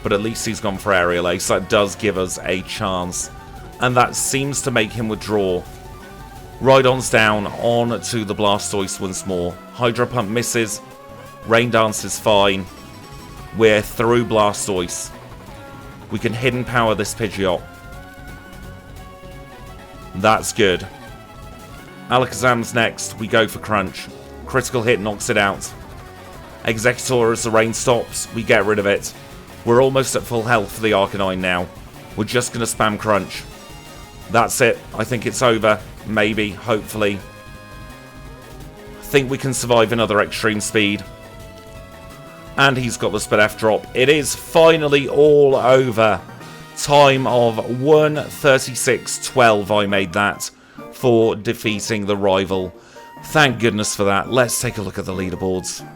But at least he's gone for Aerial Ace. That does give us a chance. And that seems to make him withdraw. Rhydon's down, on to the Blastoise once more. Hydro Pump misses. Rain Dance is fine. We're through Blastoise. We can Hidden Power this Pidgeot. That's good. Alakazam's next. We go for Crunch. Critical hit knocks it out. Executor, as the rain stops, we get rid of it. We're almost at full health for the Arcanine now. We're just going to spam Crunch. That's it. I think it's over. Maybe. Hopefully. I think we can survive another Extreme Speed. And he's got the Spit F drop. It is finally all over. Time of 1:36.12 I made that for defeating the rival. Thank goodness for that. Let's take a look at the leaderboards.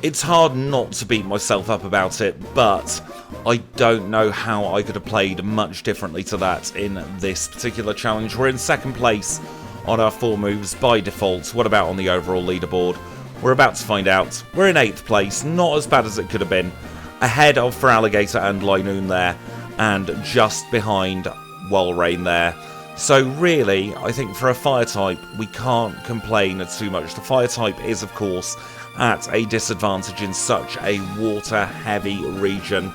It's hard not to beat myself up about it, but I don't know how I could have played much differently to that in this particular challenge. We're in second place on our 4 moves by default. What about on the overall leaderboard? We're about to find out. We're in 8th place, not as bad as it could have been. Ahead of Feraligatr and Linoon there, and just behind Walrein there. So really, I think for a Fire type, we can't complain too much. The Fire type is, of course, at a disadvantage in such a water-heavy region.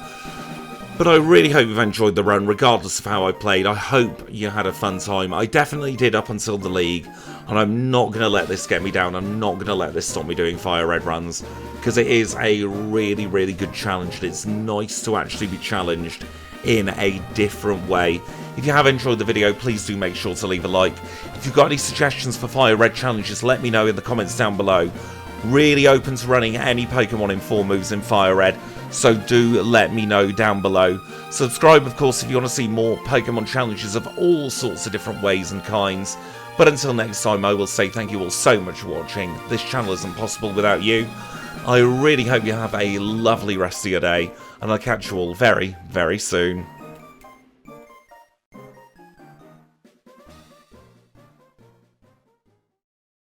But I really hope you've enjoyed the run, regardless of how I played. I hope you had a fun time. I definitely did up until the league, and I'm not going to let this get me down. I'm not going to let this stop me doing Fire Red runs, because it is a really, really good challenge, and it's nice to actually be challenged in a different way. If you have enjoyed the video, please do make sure to leave a like. If you've got any suggestions for Fire Red challenges, let me know in the comments down below. Really open to running any Pokemon in 4 moves in Fire Red, so do let me know down below. Subscribe, of course, if you want to see more Pokemon challenges of all sorts of different ways and kinds. But until next time, I will say thank you all so much for watching. This channel isn't possible without you. I really hope you have a lovely rest of your day, and I'll catch you all very, very soon.